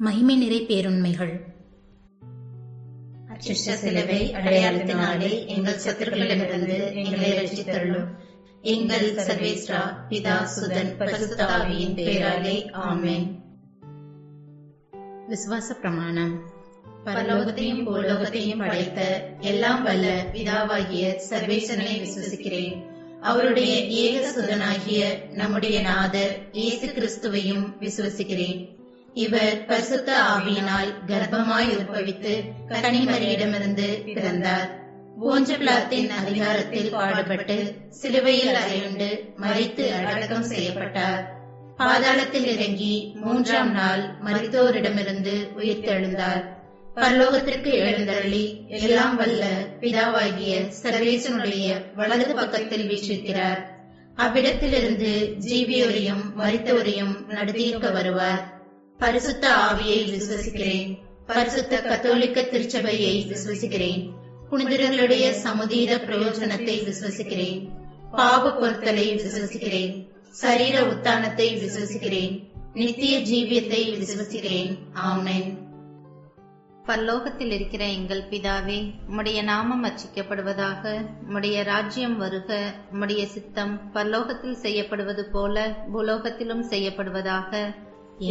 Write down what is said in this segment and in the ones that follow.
மகிமை நிறை பேருண்மைகள். அச்சிஷ்ட சிலுவை அடையாளத்தினாலே எங்கள் சத்துருக்களிடமிருந்து எங்களை ரட்சித்தருளும். எங்கள் சர்வேஸ்வரா, பிதா, சுதன், பரிசுத்த ஆவியின் பெயராலே ஆமென். விசுவாச பிரமாணம். பரலோகத்தையும் பூலோகத்தையும் படைத்த எல்லாம் வல்ல பிதாவாகிய சர்வேசனை விசுவசிக்கிறேன். அவருடைய ஏக சுதனாகிய நம்முடைய நாதர் இயேசு கிறிஸ்துவையும் விசுவசிக்கிறேன். இவர் பரிசுத்த ஆவியினால் கர்ப்பமாய் உற்பவித்து கன்னிமரியிடமிருந்து பிறந்தார். போஞ்ச பிலாத்தின் அதிகாரத்தில் பாடுபட்டு சிலுவையில் அறையுண்டு மரித்து அடக்கம் செய்யப்பட்டார். பாதாளத்தில் இறங்கி 3ஆம் நாள் மரித்தோரிடமிருந்து உயிர்த்தெழுந்தார். பரலோகத்திற்கு எழுந்தருளி எல்லாம் வல்ல பிதாவாகிய சர்வேசனுடைய வலது பக்கத்தில் வீற்றிருக்கிறார். அவ்விடத்திலிருந்து ஜீவியோரையும் மரித்தோரையும் நடத்தியிருக்க வருவார். பரிசுத்த ஆவியை விசுவசிக்கிறேன். பரிசுத்த கத்தோலிக்க திருச்சபையை விசுவசிக்கிறேன். புனிதர்களுடைய சமுதீர பிரயோஜனத்தை விசுவசிக்கிறேன். பாவ பொருத்தலை விசுவசிக்கிறேன். சரீர உத்தானத்தை விசுவசிக்கிறேன். நித்திய ஜீவியத்தை விசுவசிக்கிறேன். ஆமென். பரலோகத்தில் இருக்கிற எங்கள் பிதாவே, உம்முடைய நாமம் அர்ச்சிக்கப்படுவதாக. உம்முடைய ராஜ்யம் வருக. உம்முடைய சித்தம் பரலோகத்தில் செய்யப்படுவது போல பூலோகத்திலும் செய்யப்படுவதாக.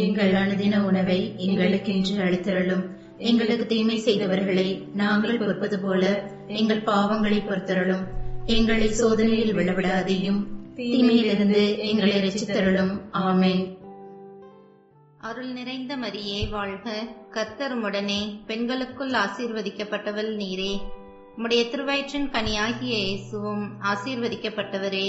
எங்கள் அனுதின உணவை எங்களுக்கு இன்று அளித்தருளும். எங்களுக்கு தீமை செய்தவர்களை நாங்கள் பொறுப்பது போல எங்கள் பாவங்களை பொறுத்தருளும். எங்களை சோதனையில் விழவிடாதையும் தீமையிலிருந்து எங்களை ரட்சித்தருளும். ஆமென். அருள் நிறைந்த மரியே வாழ்க. கர்த்தர் உம்முடனே, பெண்களுக்குள் ஆசீர்வதிக்கப்பட்டவள் நீரே. உம்முடைய திருவயிற்றின் கனியாகிய இயேசுவும் ஆசீர்வதிக்கப்பட்டவரே.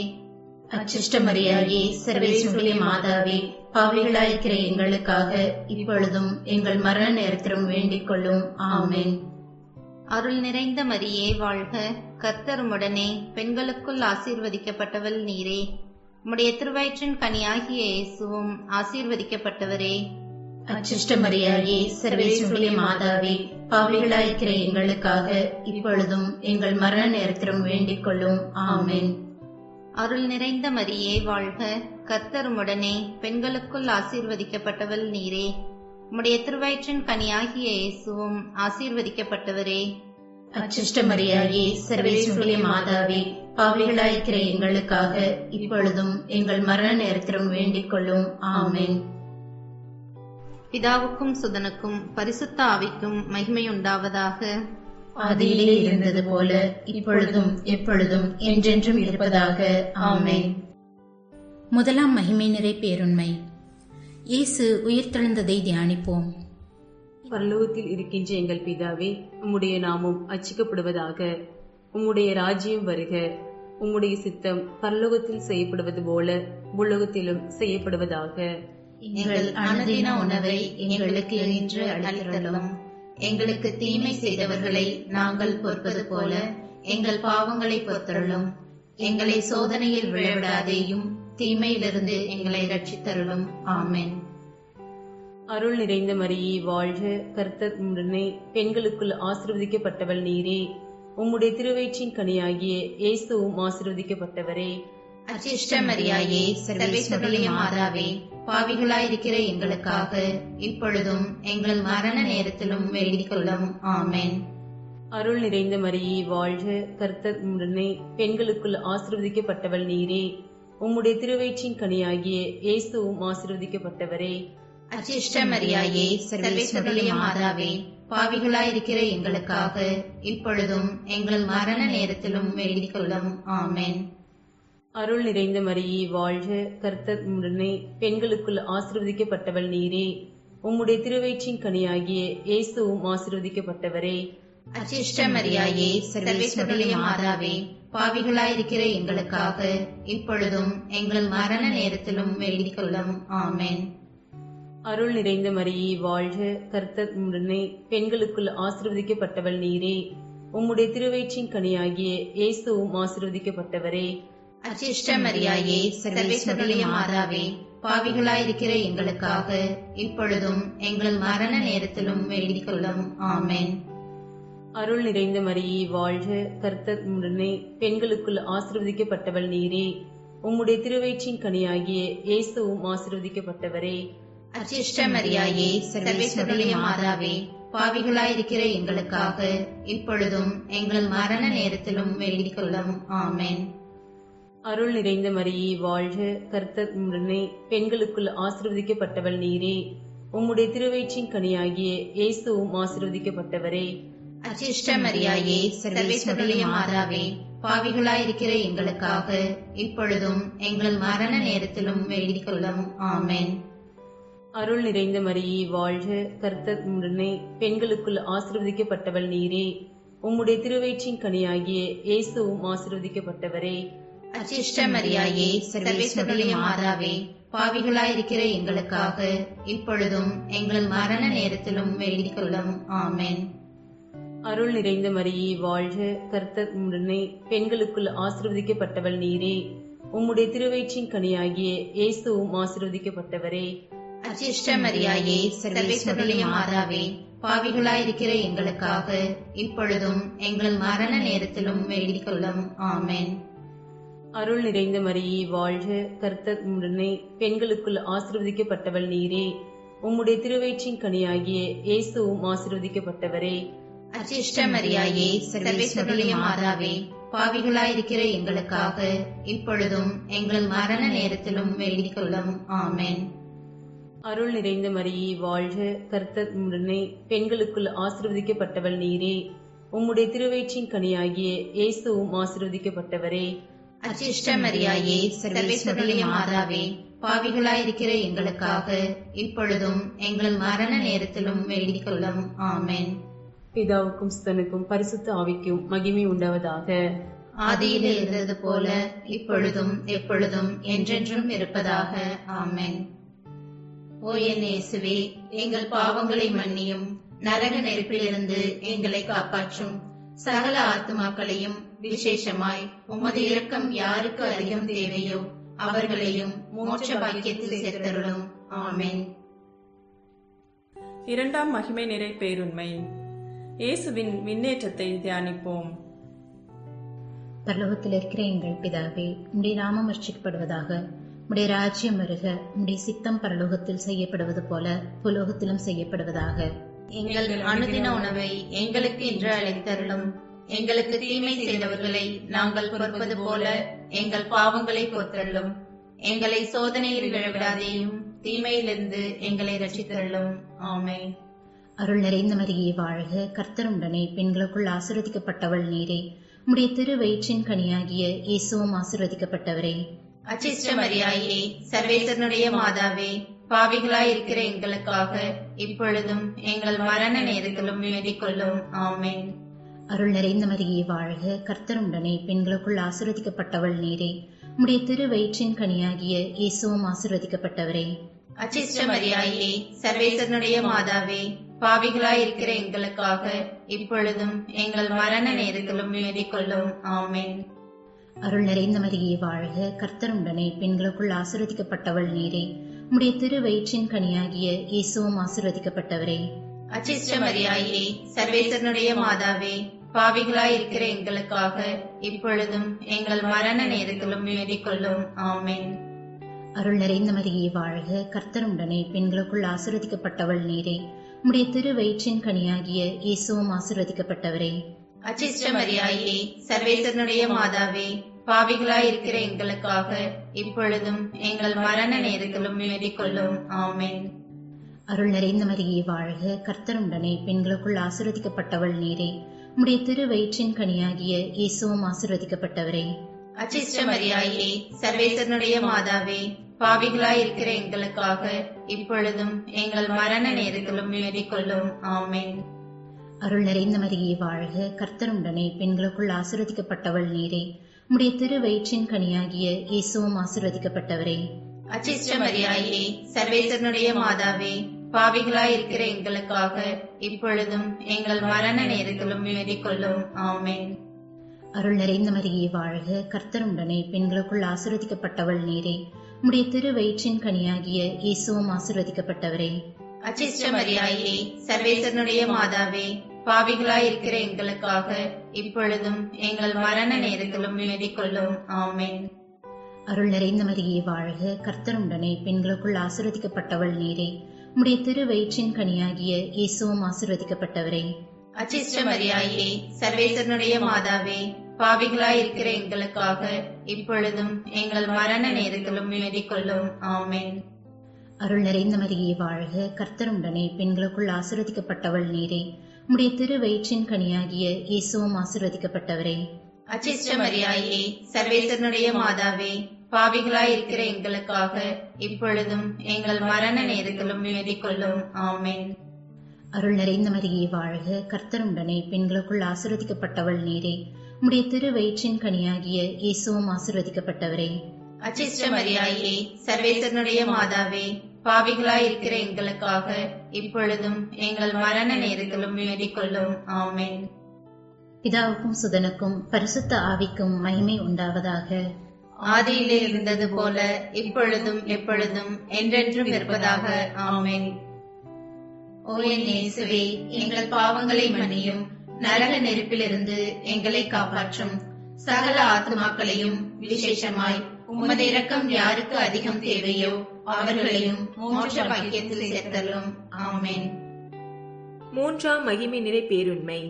அச்சிஷ்ட மரியாயே, சர்வேசுடைய மாதாவே, பாவிகளாயிருக்கிற எங்களுக்காக இப்பொழுதும் எங்கள் மரண நேரத்திலும் வேண்டிக் கொள்ளும். ஆமென். அருள் நிறைந்த மரியே வாழ்க. கர்த்தர் உம்முடனே, பெண்களுக்குள் ஆசீர்வதிக்கப்பட்டவள் நீரே. உம்முடைய திருவயிற்றின் கனியாகிய இயேசுவும் ஆசீர்வதிக்கப்பட்டவரே. அச்சிஷ்ட மரியாயே, சர்வேசுடைய மாதாவே, பாவிகளாயிருக்கிற எங்களுக்காக இப்பொழுதும் எங்கள் மரண நேரத்திலும் வேண்டிக் கொள்ளும். ஆமென். அருள் நிறைந்த மரியே வாழ்க. கர்த்தர் உம்முடனே, பெண்களுக்குள் ஆசீர்வதிக்கப்பட்டவள் நீரே. உம்முடைய திருவயிற்றின் கனியாகிய இயேசுவும் ஆசீர்வதிக்கப்பட்டவரே. அச்சிஷ்ட மரியாயே, சர்வேசுடைய மாதாவே, பாவிகளாயிருக்கிற எங்களுக்காக இப்பொழுதும் எங்கள் மரண நேரத்திலும் வேண்டிக் கொள்ளும். ஆமென். பிதாவுக்கும் சுதனுக்கும் பரிசுத்த ஆவிக்கும் மகிமையுண்டாவதாக. ஆதியிலே இருந்தது போல இப்பொழுதும் எப்பொழுதும் என்றென்றும் இருப்பதாக. ஆமென். முதலாம் மகிமை நிறை பேருண்மை. இயேசு உயிர்த்தெழுந்ததை தியானிப்போம். பரலோகத்தில் இருக்கின்ற எங்கள் பிதாவே, உம்முடைய நாமம் அர்ச்சிக்கப்படுவதாக. உம்முடைய ராஜ்யம் வருக. உம்முடைய சித்தம் பரலோகத்தில் செய்யப்படுவது போல பூலோகத்திலும் செய்யப்படுவதாக. எங்கள் அனுதின உணவை எங்களுக்கு இன்று அளித்தருளும். எங்களுக்கு தீமை செய்தவர்களை நாங்கள் பொறுப்பது போல எங்கள் பாவங்களை பொறுத்தருளும். எங்களை சோதனையில் விழவிடாதேயும் தீமையிலிருந்து எங்களை ரட்சித்தருளும். ஆமென். அருள் நிறைந்த மரியே வாழ்க. கர்த்தர் உம்முடனே, பெண்களுக்குள் ஆசீர்வதிக்கப்பட்டவள் நீரே. உம்முடைய திருவயிற்றின் கனியாகிய இயேசுவும் ஆசீர்வதிக்கப்பட்டவரே. அச்சிஷ்ட மரியாயே, சர்வேசுடைய மாதாவே, பாவிகளாயிருக்கிற எங்களுக்காக இப்பொழுதும் எங்கள் மரண நேரத்திலும் வேண்டிக் கொள்ளும். ஆமென். அருள் நிறைந்த மரியே வாழ்க. கர்த்தர் உம்முடனே, பெண்களுக்குள் ஆசீர்வதிக்கப்பட்டவள் நீரே. உம்முடைய திருவயிற்றின் கனியாகிய இயேசுவும் ஆசீர்வதிக்கப்பட்டவரே. அச்சிஷ்ட மரியாயே, சர்வேசுடைய மாதாவே, பாவிகளாயிருக்கிற எங்களுக்காக இப்பொழுதும் எங்கள் மரண நேரத்திலும் வேண்டிக் கொள்ளும். ஆமென். அருள் நிறைந்த மரியே வாழ்க. கர்த்தர் உம்முடனே, பெண்களுக்குள் ஆசீர்வதிக்கப்பட்டவள் நீரே. உம்முடைய திருவயிற்றின் கனியாகிய இயேசுவும் ஆசீர்வதிக்கப்பட்டவரே. அச்சிஷ்ட மரியாயே, சர்வேசுடைய மாதாவே, பாவிகளாயிருக்கிற எங்களுக்காக இப்பொழுதும் எங்கள் மரண நேரத்திலும் வேண்டிக் கொள்ளும். ஆமென். அருள் நிறைந்த மரியே வாழ்க. கர்த்தர் உம்முடனே, பெண்களுக்குள் ஆசீர்வதிக்கப்பட்டவள் நீரே. உம்முடைய திருவயிற்றின் கனியாகிய இயேசுவும் ஆசீர்வதிக்கப்பட்டவரே. அச்சிஷ்ட மரியாயே, சர்வேசுடைய மாதாவே, பாவிகளாயிருக்கிற எங்களுக்காக இப்பொழுதும் எங்கள் மரண நேரத்திலும் வேண்டிக் கொள்ளும். ஆமென். அருள் நிறைந்த மரியே வாழ்க. கர்த்தர் உம்முடனே, பெண்களுக்குள் ஆசீர்வதிக்கப்பட்டவள் நீரே. உம்முடைய திருவயிற்றின் கனியாகிய இயேசுவும் ஆசீர்வதிக்கப்பட்டவரே. அச்சிஷ்ட மரியாயே, சர்வேஸ்வருடைய மாதாவே, பாவிகளாயிருக்கிற எங்களுக்காக இப்பொழுதும் எங்கள் மரண நேரத்திலும் வேண்டிக் கொள்ளும். ஆமென். அருள் நிறைந்த மரியே வாழ்க, கர்த்தர் உம்முடனே, பெண்களுக்குள் ஆசீர்வதிக்கப்பட்டவள் நீரே. உம்முடைய திருவயிற்றின் கனியாகிய இயேசுவும் ஆசீர்வதிக்கப்பட்டவரே. அச்சிஷ்ட மரியாயே, சர்வேஸ்வருடைய மாதாவே, பாவிகளாயிருக்கிற எங்களுக்காக இப்பொழுதும் எங்கள் மரண நேரத்திலும் வேண்டிக் கொள்ளும். ஆமென். அருள் நிறைந்த மரியே வாழ்க, கர்த்தர் உம்முடனே, பெண்களுக்குள் ஆசீர்வதிக்கப்பட்டவள் நீரே. உம்முடைய திருவயிற்றின் கனியாகிய இயேசுவும் ஆசீர்வதிக்கப்பட்டவரே. அச்சிஷ்ட மரியாயே, சர்வேஸ்வருடைய மாதாவே, பாவிகளாயிருக்கிற எங்களுக்காக இப்பொழுதும் எங்கள் மரண நேரத்திலும் வேண்டிக் கொள்ளும். ஆமென். அருள் நிறைந்த மரியே வாழ்க, கர்த்தர் உம்முடனே, பெண்களுக்குள் ஆசீர்வதிக்கப்பட்டவள் நீரே. உம்முடைய திருவயிற்றின் கனியாகிய இயேசுவும் ஆசீர்வதிக்கப்பட்டவரே. அச்சிஷ்ட மரியாயே, சர்வேஸ்வருடைய மாதாவே, பாவிகளாயிருக்கிற எங்களுக்காக இப்பொழுதும் எங்கள் மரண நேரத்திலும் வேண்டிக் கொள்ளும். ஆமென். அருள் நிறைந்த மரியே வாழ்க, கர்த்தர் உம்முடனே, பெண்களுக்குள் ஆசீர்வதிக்கப்பட்டவள் நீரே. உம்முடைய திருவயிற்றின் கனியாகிய இயேசுவும் ஆசீர்வதிக்கப்பட்டவரே. அச்சிஷ்ட மரியாயே, சர்வேஸ்வருடைய மாதாவே, பாவிகளாயிருக்கிற எங்களுக்காக இப்பொழுதும் எங்கள் மரண நேரத்திலும் வேண்டிக் கொள்ளும். ஆமென். அருள் நிறைந்த மரியே வாழ்க, கர்த்தர் உம்முடனே, பெண்களுக்குள் ஆசீர்வதிக்கப்பட்டவள் நீரே. உம்முடைய திருவயிற்றின் கனியாகிய இயேசுவும் ஆசீர்வதிக்கப்பட்டவரே. அச்சிஷ்ட மரியாயே, சர்வேஸ்வருடைய மாதாவே, பாவிகளாயிருக்கிற எங்களுக்காக இப்பொழுதும் எங்கள் மரண நேரத்திலும் வேண்டிக் கொள்ளும். ஆமென். பிதாவுக்கும் சுதனுக்கும் பரிசுத்த ஆவிக்கும் மகிமை உண்டாவதாக. ஆதியிலே இருந்தது போல இப்பொழுதும் எப்பொழுதும் என்றென்றும் இருப்பதாக. ஆமென். ஓ என் இயேசுவே, எங்கள் பாவங்களை மன்னியும், நரக நெருப்பிலிருந்து எங்களை காப்பாற்றும். சகல ஆத்துமாக்களையும் விசேஷமாய் உமது இரக்கம் யாருக்கு அதிகம் தேவையோ அவர்களையும் மோட்ச பாக்கியத்தில் சேர்த்தருளும். ஆமென். இரண்டாம் மகிமை நிறை பேருண்மை. இயேசுவின் விண்ணேற்றத்தை தியானிப்போம். பரலோகத்தில் இருக்கிற எங்கள் பிதாவே, உம்முடைய நாமம் அர்ச்சிக்கப்படுவதாக. உம்முடைய ராஜ்யம் வருக. உம்முடைய சித்தம் பரலோகத்தில் செய்யப்படுவது போல புலோகத்திலும் செய்யப்படுவதாக. எங்கள் அனுதின உணவை எங்களுக்கு இன்று அளித்தருளும். எங்களுக்கு தீமை செய்தவர்களை நாங்கள் பொறுப்பது போல எங்கள் பாவங்களை பொறுத்தருளும். எங்களை சோதனையில் விழவிடாதேயும், தீமையிலிருந்து எங்களை ரட்சித்தருளும். ஆமென். அருள் நிறைந்த மரியே வாழ்க, கர்த்தர் உம்முடனே, பெண்களுக்குள் ஆசீர்வதிக்கப்பட்டவள் நீரே. உம்முடைய திருவயிற்றின் கனியாகிய இயேசுவும் ஆசீர்வதிக்கப்பட்டவரே. அச்சிஷ்ட மரியாயே, சர்வேசனுடைய மாதாவே, பாவிகளாய் இருக்கிற எங்களுக்காக இப்பொழுதும் எங்கள் மரண நேரத்திலும் வேண்டிக் கொள்ளும். ஆமென். அருள் நிறைந்த மரியே வாழ்க, கர்த்தர் உம்முடனே, பெண்களுக்குள் ஆசீர்வதிக்கப்பட்டவள் நீரே. உம்முடைய திருவயிற்றின் கனியாகிய இயேசுவும் ஆசீர்வதிக்கப்பட்டவரே. அச்சிஷ்ட மரியாயே, சர்வேசனுடைய மாதாவே, பாவிகளாய் இருக்கிற எங்களுக்காக இப்பொழுதும் எங்கள் மரண நேரத்திலும் வேண்டிக் கொள்ளும். ஆமென். அருள் நிறைந்த மரியே வாழ்க, கர்த்தர் உம்முடனே, பெண்களுக்குள் ஆசீர்வதிக்கப்பட்டவள் நீரே. உம்முடைய திருவயிற்றின் கனியாகிய இயேசுவும் ஆசீர்வதிக்கப்பட்டவரே. அச்சிஷ்ட மரியாயே, சர்வேசனுடைய மாதாவே, பாவிகளாய் இருக்கிற எங்களுக்காக இப்பொழுதும் எங்கள் மரண நேரத்திலும் வேண்டிக் கொள்ளும். ஆமென். அருள் நிறைந்த மரியே வாழ்க, கர்த்தர் உம்முடனே, பெண்களுக்குள் ஆசீர்வதிக்கப்பட்டவள் நீரே. உம்முடைய திருவயிற்றின் கனியாகிய இயேசுவும் ஆசீர்வதிக்கப்பட்டவரே. அச்சிஷ்ட மரியாயே, சர்வேசனுடைய மாதாவே, பாவிகளாய் இருக்கிற எங்களுக்காக இப்பொழுதும் எங்கள் மரண நேரத்திலும் வேண்டிக் கொள்ளும். ஆமென். அருள் நிறைந்த மரியே வாழ்க, கர்த்தர் உம்முடனே, பெண்களுக்குள் ஆசீர்வதிக்கப்பட்டவள் நீரே. உம்முடைய திருவயிற்றின் கனியாகிய இயேசுவும் ஆசீர்வதிக்கப்பட்டவரே. அச்சிஷ்ட மரியாயே, சர்வேசனுடைய மாதாவே, பாவிகளாய் இருக்கிற எங்களுக்காக இப்பொழுதும் எங்கள் மரண நேரத்திலும் வேண்டிக் கொள்ளும். ஆமென். அருள் நிறைந்த மரியே வாழ்க, கர்த்தர் உம்முடனே, பெண்களுக்குள் ஆசீர்வதிக்கப்பட்டவள் நீரே. உம்முடைய திருவயிற்றின் கனியாகிய இயேசுவும் ஆசீர்வதிக்கப்பட்டவரே. அச்சிஷ்ட மரியாயே, சர்வேசனுடைய மாதாவே, பாவிகளாய் இருக்கிற எங்களுக்காக இப்பொழுதும் எங்கள் மரண நேரத்திலும் வேண்டிக் கொள்ளும். ஆமென். அருள் நிறைந்த மரியே வாழ்க, கர்த்தர் உம்முடனே, பெண்களுக்குள் ஆசீர்வதிக்கப்பட்டவள் நீரே. உம்முடைய திருவயிற்றின் கனியாகிய இயேசுவும் ஆசீர்வதிக்கப்பட்டவரே. அச்சிஷ்ட மரியாயே, சர்வேசனுடைய மாதாவே, பாவிகளாய் இருக்கிற எங்களுக்காக இப்பொழுதும் எங்கள் மரண நேரத்திலும் வேண்டிக் கொள்ளும். ஆமென். அருள் நிறைந்த மரியே வாழ்க, கர்த்தர் உம்முடனே, பெண்களுக்குள் ஆசீர்வதிக்கப்பட்டவள் நீரே. உம்முடைய திருவயிற்றின் கனியாகிய இயேசுவும் ஆசீர்வதிக்கப்பட்டவரே. அச்சிஷ்ட மரியாயே, சர்வேசனுடைய மாதாவே, பாவிகளாயிருக்கிற எங்களுக்காக இப்பொழுதும் எங்கள் மரண நேரத்திலும் வேண்டிக் கொள்ளும். ஆமென். அருள் நிறைந்த மரியே வாழ்க, கர்த்தர் உடனே பெண்களுக்குள் ஆசீர்வதிக்கப்பட்டவள் நீரே. உம்முடைய திருவயிற்றின் கனியாகிய இயேசுவும் ஆசீர்வதிக்கப்பட்டவரே. அச்சிஷ்ட மரியாயே, சர்வேசனுடைய மாதாவே, பாவிகளாயிருக்கிற எங்களுக்காக இப்பொழுதும் எங்கள் மரண நேரத்திலும் வேண்டிக் கொள்ளும். ஆமென். அருள் நிறைந்த மரியே வாழ்க, கர்த்தர் உடனே பெண்களுக்குள் ஆசீர்வதிக்கப்பட்டவள் நீரே. உம்முடைய திருவயிற்றின் கனியாகிய இயேசுவும் ஆசீர்வதிக்கப்பட்டவரே. அச்சிஷ்ட மரியாயே, சர்வேசனுடைய மாதாவே, பாவிகளாயிருக்கிற எங்களுக்காக இப்பொழுதும் எங்கள் மரண நேரத்திலும் வேண்டிக் கொள்ளும். ஆமென். பிதாவுக்கும் சுதனுக்கும் பரிசுத்த ஆவிக்கும் மகிமை உண்டாவதாக. ஆதியிலே இருந்தது போல இப்பொழுதும் எப்பொழுதும் என்றென்றும் இருப்பதாக. ஆமென். ஓ என் இயேசுவே, எங்கள் பாவங்களை மன்னியும், நரக நெருப்பிலிருந்து எங்களை காப்பாற்றும். சகல ஆத்துமாக்களையும் விசேஷமாய் உமது இரக்கம் யாருக்கு அதிகம் தேவையோ அவர்களையும் மோட்ச பாக்கியத்தில் சேர்த்தலும். ஆமென். மூன்றாம் மகிமை நிறை பேருண்மை.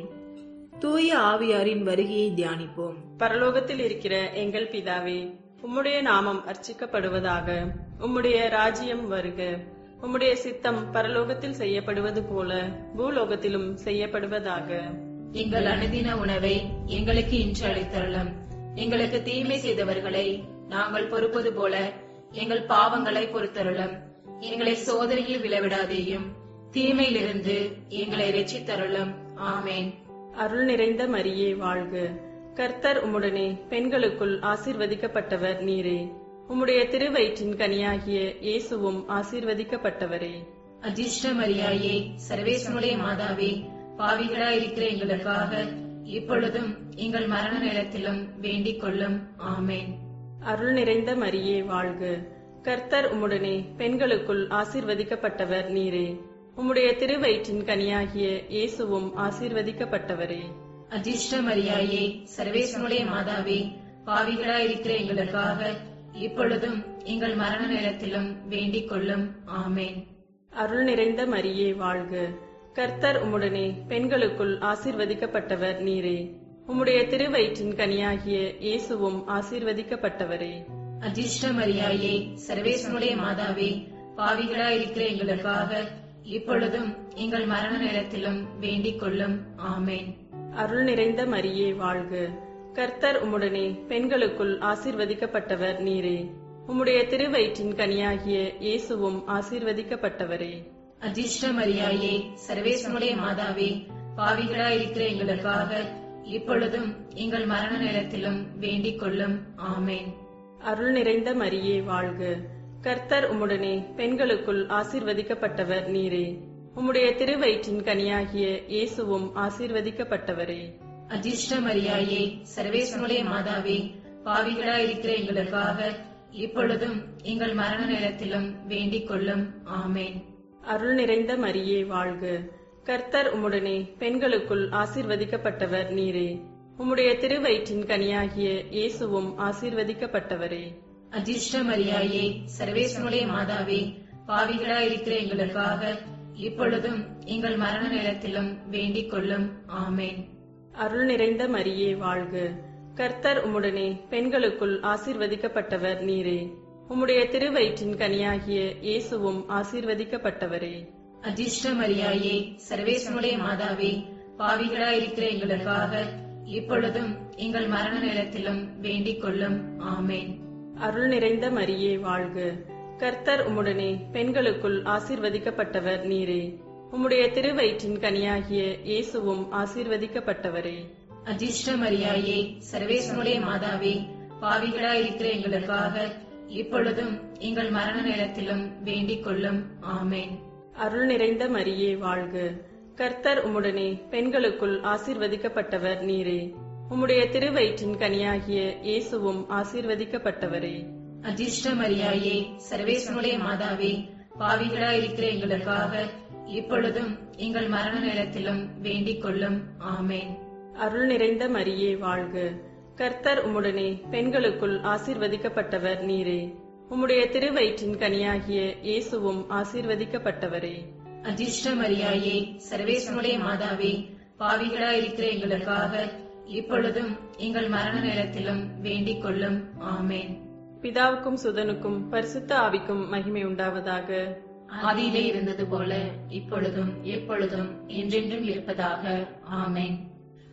தூய ஆவியாரின் வருகையை தியானிப்போம். பரலோகத்தில் இருக்கிற எங்கள் பிதாவே, உம்முடைய நாமம் அர்ச்சிக்கப்படுவதாக. உம்முடைய ராஜ்யம் வருக. உம்முடைய சித்தம் பரலோகத்தில் செய்யப்படுவது போல பூலோகத்திலும் செய்யப்படுவதாக. எங்கள் அனுதின உணவை எங்களுக்கு இன்று அளித்தருளும். எங்களுக்கு தீமை செய்தவர்களை நாங்கள் பொறுப்பது போல எங்கள் பாவங்களை பொறுத்தருளும். எங்களை சோதனையில் விளைவிடாதேயும், தீமையிலிருந்து எங்களை இரட்சித்தருளும். ஆமென். அருள் நிறைந்த மரியே வாழ்க, கர்த்தர் உம்முடனே பெண்களுக்குள் ஆசீர்வதிக்கப்பட்டவர் நீரே. உம்முடைய திருவயிற்றின் கனியாகிய இயேசுவும் ஆசீர்வதிக்கப்பட்டவரே. அஜிஷ்ட மரியாயே, சர்வேசனுடைய மாதாவே, பாவிகளாயிருக்கிற எங்களுக்காக இப்பொழுதும் எங்கள் மரண நேரத்திலும் வேண்டிக் கொள்ளும். ஆமென். அருள் நிறைந்த மரியே வாழ்க, கர்த்தர் உம்முடனே பெண்களுக்குள் ஆசீர்வதிக்கப்பட்டவர் நீரே. உம்முடைய திருவயிற்றின் கனியாகிய இயேசுவும் ஆசீர்வதிக்கப்பட்டவரே. அஜிஷ்ட மரியாயே, சர்வேசனுடைய மாதாவே, பாவிகளாயிருக்கிற எங்களுக்காக இப்பொழுதும் எங்கள் மரண நேரத்திலும் வேண்டிக் கொள்ளும். ஆமென். அருள் நிறைந்த மரியே வாழ்க, கர்த்தர் உம்முடனே பெண்களுக்குள் ஆசீர்வதிக்கப்பட்டவர் நீரே. உம்முடைய திருவயிற்றின் கனியாகிய இயேசுவும் ஆசீர்வதிக்கப்பட்டவரே. அஜிஷ்ட மரியாயே, சர்வேசனுடைய மாதாவே, பாவிகளாயிருக்கிற எங்களுக்காக இப்பொழுதும் எங்கள் மரண நேரத்திலும் வேண்டிக் கொள்ளும். ஆமென். அருள் நிறைந்த மரியே வாழ்க, கர்த்தர் உம்முடனே பெண்களுக்குள் ஆசீர்வதிக்கப்பட்டவர் நீரே. உம்முடைய திருவயிற்றின் கனியாகிய இயேசுவும் ஆசீர்வதிக்கப்பட்டவரே. அஜிஷ்ட மரியாயே, சர்வேசனுடைய மாதாவே, பாவிகளாயிருக்கிற எங்களுக்காக இப்பொழுதும் எங்கள் மரண நேரத்திலும் வேண்டிக் கொள்ளும். ஆமென். அருள் நிறைந்த மரியே வாழ்க, கர்த்தர் உம்முடனே பெண்களுக்குள் ஆசீர்வதிக்கப்பட்டவர் நீரே. உம்முடைய திருவயிற்றின் கனியாகிய இயேசுவும் ஆசீர்வதிக்கப்பட்டவரே. அஜிஷ்ட மரியாயே, சர்வேசனுடைய மாதாவே, பாவிகளாயிருக்கிற எங்களுக்காக இப்பொழுதும் எங்கள் மரண நேரத்திலும் வேண்டிக் கொள்ளும். ஆமென். அருள் நிறைந்த மரியே வாழ்க, கர்த்தர் உம்முடனே பெண்களுக்குள் ஆசீர்வதிக்கப்பட்டவர் நீரே. உம்முடைய திருவயிற்றின் கனியாகிய இயேசுவும் ஆசீர்வதிக்கப்பட்டவரே. அஜிஷ்ட மரியாயே, சர்வேசனுடைய மாதாவே, பாவிகளாயிருக்கிற எங்களுக்காக இப்பொழுதும் எங்கள் மரண நேரத்திலும் வேண்டிக் கொள்ளும். ஆமென். அருள் நிறைந்த மரியே வாழ்க, கர்த்தர் உம்முடனே பெண்களுக்குள் ஆசீர்வதிக்கப்பட்டவர் நீரே. உம்முடைய திருவயிற்றின் கனியாகிய இயேசுவும் ஆசீர்வதிக்கப்பட்டவரே. அஜிஷ்ட மரியாயே, சர்வேசனுடைய மாதாவே, பாவிகளாயிருக்கிற எங்களுக்காக இப்பொழுதும் எங்கள் மரண நேரத்திலும் வேண்டிக் கொள்ளும். ஆமென். அருள் நிறைந்த மரியே வாழ்க, கர்த்தர் உம்முடனே பெண்களுக்குள் ஆசீர்வதிக்கப்பட்டவர் நீரே. உம்முடைய திருவயிற்றின் கனியாகிய இயேசுவும் ஆசீர்வதிக்கப்பட்டவரே. அஜிஷ்ட மரியாயே, சர்வேசனுடைய மாதாவே, பாவிகளாயிருக்கிற எங்களுக்காக இப்பொழுதும் எங்கள் மரண நேரத்திலும் வேண்டிக் கொள்ளும். ஆமென். அருள் நிறைந்த மரியே வாழ்க, கர்த்தர் உம்முடனே பெண்களுக்குள் ஆசீர்வதிக்கப்பட்டவர் நீரே. உம்முடைய திருவயிற்றின் கனியாகிய இயேசுவும் ஆசீர்வதிக்கப்பட்டவரே. அஜிஷ்ட மரியாயே, சர்வேசனுடைய மாதாவே, பாவிகளாயிருக்கிற எங்களுக்காக இப்பொழுதும் எங்கள் மரண நேரத்திலும் வேண்டிக் கொள்ளும். ஆமென். அருள் நிறைந்த மரியே வாழ்க, கர்த்தர் உம்முடனே பெண்களுக்குள் ஆசீர்வதிக்கப்பட்டவர் நீரே. உம்முடைய திருவயிற்றின் கனியாகிய இயேசுவும் ஆசீர்வதிக்கப்பட்டவரே. அதிர்ஷ்ட மரியாயே, சர்வேசனுடைய மாதாவே, பாவிகளாயிருக்கிற எங்களுக்காக இப்பொழுதும் எங்கள் மரண நேரத்திலும் வேண்டிக் கொள்ளும். ஆமேன். பிதாவுக்கும் சுதனுக்கும் பரிசுத்த ஆவிக்கும் மகிமை உண்டாவதாக. ஆதியிலே இருந்தது போல இப்பொழுதும் எப்பொழுதும் என்றென்றும் இருப்பதாக. ஆமேன்.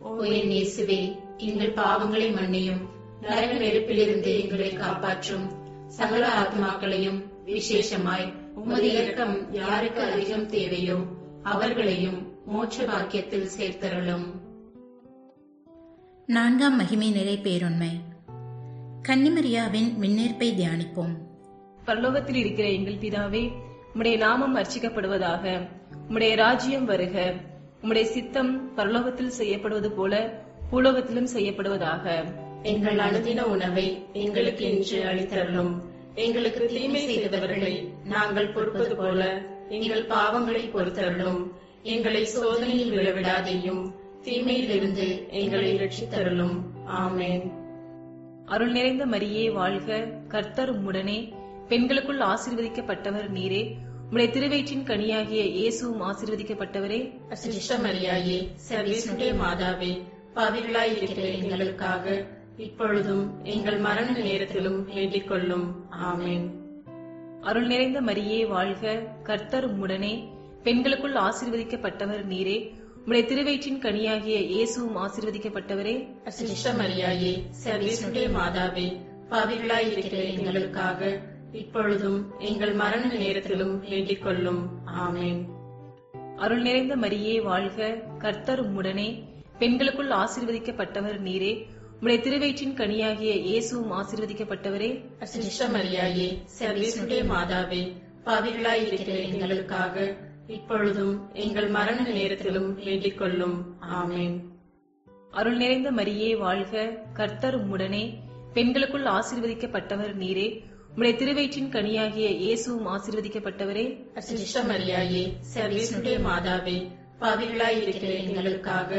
ஓ என் இயேசுவே, எங்கள் பாவங்களை மன்னியும், நரக நெருப்பிலிருந்து எங்களை காப்பாற்றும். சகல ஆத்மாக்களையும் விசேஷமாய் உமது இரக்கம் யாருக்கு அதிகம் தேவையோ அவர்களையும் மோட்ச பாக்கியத்தில் சேர்த்தருளும். 4ஆம் மகிமை நிறை பேருண்மை. கன்னிமரியாவின் விண்ணேற்பை தியானிப்போம். பரலோகத்தில் இருக்கிற எங்கள் பிதாவே, உம்முடைய நாமம் அர்ச்சிக்கப்படுவதாக. உம்முடைய ராஜ்யம் வருக. உம்முடைய சித்தம் பரலோகத்தில் செய்யப்படுவது போல பூலோகத்திலும் செய்யப்படுவதாக. எங்கள் அனுதின உணவை எங்களுக்கு இன்று அளித்தருளும். எங்களுக்கு தீமை செய்தவர்களை நாங்கள் பொறுப்பது போல எங்கள் பாவங்களை பொறுத்தருளும். எங்களை சோதனையில் விழவிடாதேயும், தீமையிலிருந்து எங்களை ரட்சித்தருளும். ஆமேன். அருள் நிறைந்த மரியே வாழ்க. கர்த்தர் உம்முடனே, பெண்களுக்குள் ஆசீர்வதிக்கப்பட்டவர் நீரே. உம்முடைய திருவயிற்றின் கனியாகிய இயேசுவும் ஆசீர்வதிக்கப்பட்டவரே. அதிர்ஷ்ட மரியாயே, சர்வேசனுடைய மாதாவே, பாவிகளாயிருக்கிற எங்களுக்காக இப்பொழுதும் எங்கள் மரண நேரத்திலும் வேண்டிக் கொள்ளும். ஆமேன். அருள் நிறைந்த மரியே வாழ்க. கர்த்தர் உம்முடனே, பெண்களுக்குள் ஆசீர்வதிக்கப்பட்டவர் நீரே. உம்முடைய திருவயிற்றின் கனியாகிய இயேசுவும் ஆசீர்வதிக்கப்பட்டவரே. அதிர்ஷ்ட மரியாயே, சர்வேசனுடைய மாதாவே, பாவிகளாயிருக்கிற எங்களுக்காக இப்பொழுதும் எங்கள் மரண நேரத்திலும் வேண்டிக் கொள்ளும். ஆமேன். அருள் நிறைந்த மரியே வாழ்க. கர்த்தர் உம்முடனே, பெண்களுக்குள் ஆசீர்வதிக்கப்பட்டவர் நீரே. உம்முடைய திருவயிற்றின் கனியாகிய இயேசுவும் ஆசீர்வதிக்கப்பட்டவரே. அதிர்ஷ்ட மரியாயே, சர்வேசனுடைய மாதாவே, பாவிகளாயிருக்கிற எங்களுக்காக இப்பொழுதும் எங்கள் மரண நேரத்திலும் வேண்டிக் கொள்ளும். ஆமேன். அருள் நிறைந்த மரியே வாழ்க. கர்த்தர் உம்முடனே, பெண்களுக்குள் ஆசீர்வதிக்கப்பட்டவர் நீரே. உம்முடைய திருவயிற்றின் கனியாகிய இயேசுவும் ஆசீர்வதிக்கப்பட்டவரே. அதிர்ஷ்ட மரியாயே, சர்வேசனுடைய மாதாவே, பாவிகளாயிருக்கிற எங்களுக்காக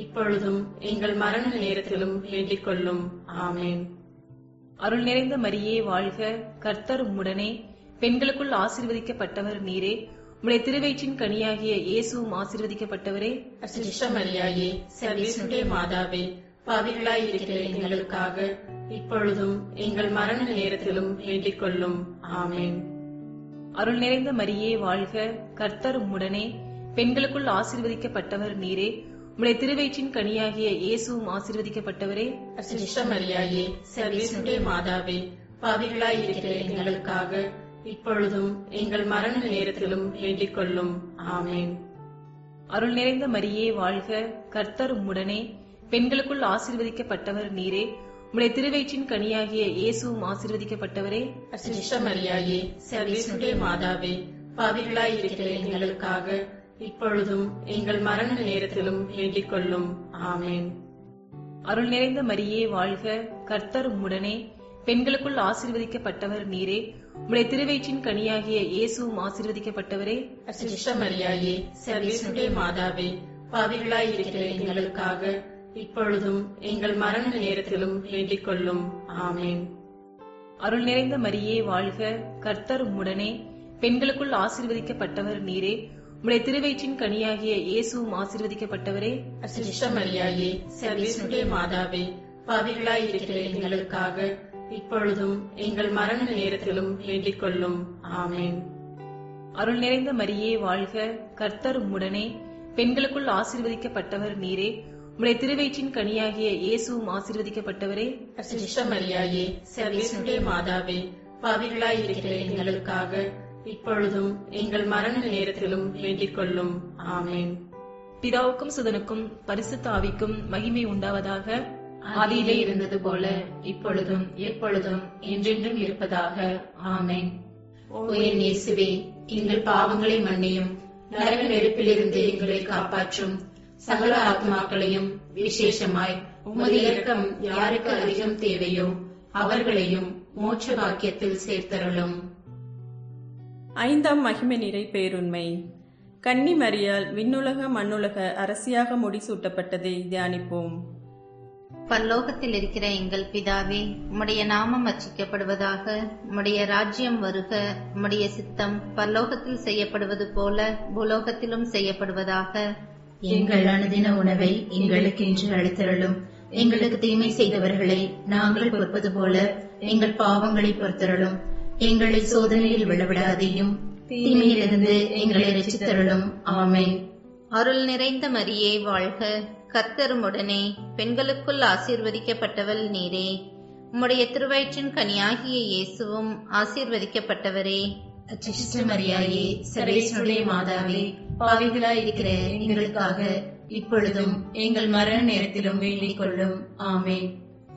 இப்பொழுதும் எங்கள் மரண நேரத்திலும் வேண்டிக் கொள்ளும். ஆமேன். அருள் நிறைந்த மரியே வாழ்க. கர்த்தர் உம்முடனே, பெண்களுக்குள் ஆசீர்வதிக்கப்பட்டவர் நீரே. உம்முடைய திருவயிற்றின் கனியாகிய இயேசுவும் ஆசீர்வதிக்கப்பட்டவரே. அதிர்ஷ்ட மரியாயே, சர்வேசனுடைய மாதாவே, பாவிகளாயிருக்கிற எங்களுக்காக இப்பொழுதும் எங்கள் மரண நேரத்திலும் வேண்டிக் கொள்ளும். ஆமேன். அருள் நிறைந்த மரியே வாழ்க. கர்த்தர் உம்முடனே, பெண்களுக்குள் ஆசீர்வதிக்கப்பட்டவர் நீரே. உம்முடைய திருவயிற்றின் கனியாகிய இயேசுவும் ஆசீர்வதிக்கப்பட்டவரே. அதிர்ஷ்ட மரியாயே, சர்வேசனுடைய மாதாவே, பாவிகளாயிருக்கிற எங்களுக்காக இப்பொழுதும் எங்கள் மரண நேரத்திலும் வேண்டிக் கொள்ளும். ஆமேன். அருள் நிறைந்த மரியே வாழ்க. கர்த்தர் உம்முடனே, பெண்களுக்குள் ஆசீர்வதிக்கப்பட்டவர் நீரே. உம்முடைய திருவயிற்றின் கனியாகிய இயேசுவும் ஆசீர்வதிக்கப்பட்டவரே. அதிர்ஷ்ட மரியாயே, சர்வேசனுடைய மாதாவே, பாவிகளாயிருக்கிற எங்களுக்காக இப்பொழுதும் எங்கள் மரண நேரத்திலும் வேண்டிக் கொள்ளும். ஆமேன். அருள் நிறைந்த மரியே வாழ்க. கர்த்தர் உம்முடனே, பெண்களுக்குள் ஆசீர்வதிக்கப்பட்டவர் நீரே. உம்முடைய திருவயிற்றின் கனியாகிய இயேசுவும் ஆசீர்வதிக்கப்பட்டவரே. அதிர்ஷ்ட மரியாயே, சர்வேசனுடைய மாதாவே, பாவிகளாயிருக்கிற எங்களுக்காக இப்பொழுதும் எங்கள் மரண நேரத்திலும் வேண்டிக் கொள்ளும். ஆமேன். அருள் நிறைந்த மரியே வாழ்க. கர்த்தர் உம்முடனே, பெண்களுக்குள் ஆசீர்வதிக்கப்பட்டவர் நீரே. உம்முடைய திருவயிற்றின் கனியாகிய இயேசுவும் ஆசீர்வதிக்கப்பட்டவரே. அதிர்ஷ்ட மரியாயே, சர்வேசனுடைய மாதாவே, பாவிகளாயிருக்கிற எங்களுக்காக இப்பொழுதும் எங்கள் மரண நேரத்திலும் வேண்டிக் கொள்ளும். ஆமேன். அருள் நிறைந்த மரியே வாழ்க. கர்த்தர் உம்முடனே, பெண்களுக்குள் ஆசீர்வதிக்கப்பட்டவர் நீரே. உம்முடைய திருவயிற்றின் கனியாகிய இயேசுவும் ஆசீர்வதிக்கப்பட்டவரே. அதிர்ஷ்ட மரியாயே, சர்வேசனுடைய மாதாவே, பாவிகளாயிருக்கிற எங்களுக்காக இப்பொழுதும் எங்கள் மரண நேரத்திலும் வேண்டிக் கொள்ளும். ஆமேன். பிதாவுக்கும் சுதனுக்கும் பரிசுத்த ஆவிக்கும் மகிமை உண்டாவதாக. ஆதியிலே இருந்தது போல இப்பொழுதும் எப்பொழுதும் என்றென்றும் இருப்பதாக. ஆமேன். ஓ என் இயேசுவே, எங்கள் பாவங்களை மன்னியும், நரக நெருப்பிலிருந்து எங்களை காப்பாற்றும். சகல ஆத்மாக்களையும் விசேஷமாய் உமது இரக்கம் யாருக்கு அதிகம் தேவையோ அவர்களையும் மோட்ச பாக்கியத்தில் சேர்த்தருளும். 5ஆம் மகிமை நிறை பேருண்மை. கன்னி மரியாள் விண்ணுலக மண்ணுலக அரசியாக முடிசூட்டப்பட்டதை தியானிப்போம். பரலோகத்தில் இருக்கிற எங்கள் பிதாவே, உம்முடைய நாமம் அர்ச்சிக்கப்படுவதாக. உம்முடைய ராஜ்யம் வருக. உம்முடைய சித்தம் பரலோகத்தில் செய்யப்படுவது போல பூலோகத்திலும் செய்யப்படுவதாக. எங்கள் அனுதின உணவை எங்களுக்கு இன்று அளித்தருளும். எங்களுக்கு தீமை செய்தவர்களை நாங்கள் பொறுப்பது போல எங்கள் பாவங்களை பொறுத்தருளும். எங்களை சோதனையில் விழவிடாதேயும், தீமையிலிருந்து எங்களை ரட்சித்தருளும். ஆமென். அருள் நிறைந்த மரியே வாழ்க. கர்த்தர் உம்முடனே, பெண்களுக்குள் ஆசீர்வதிக்கப்பட்டவள் நீரே. உம்முடைய திருவயிற்றின் கனியாகிய இயேசுவும் ஆசீர்வதிக்கப்பட்டவரே. அச்சிஷ்ட மரியாயே, சர்வேஸ்வருடைய மாதாவே, பாவிகளாய் இருக்கிற எங்களுக்காக இப்பொழுதும் எங்கள் மரண நேரத்திலும் வேண்டிக் கொள்ளும். ஆமென்.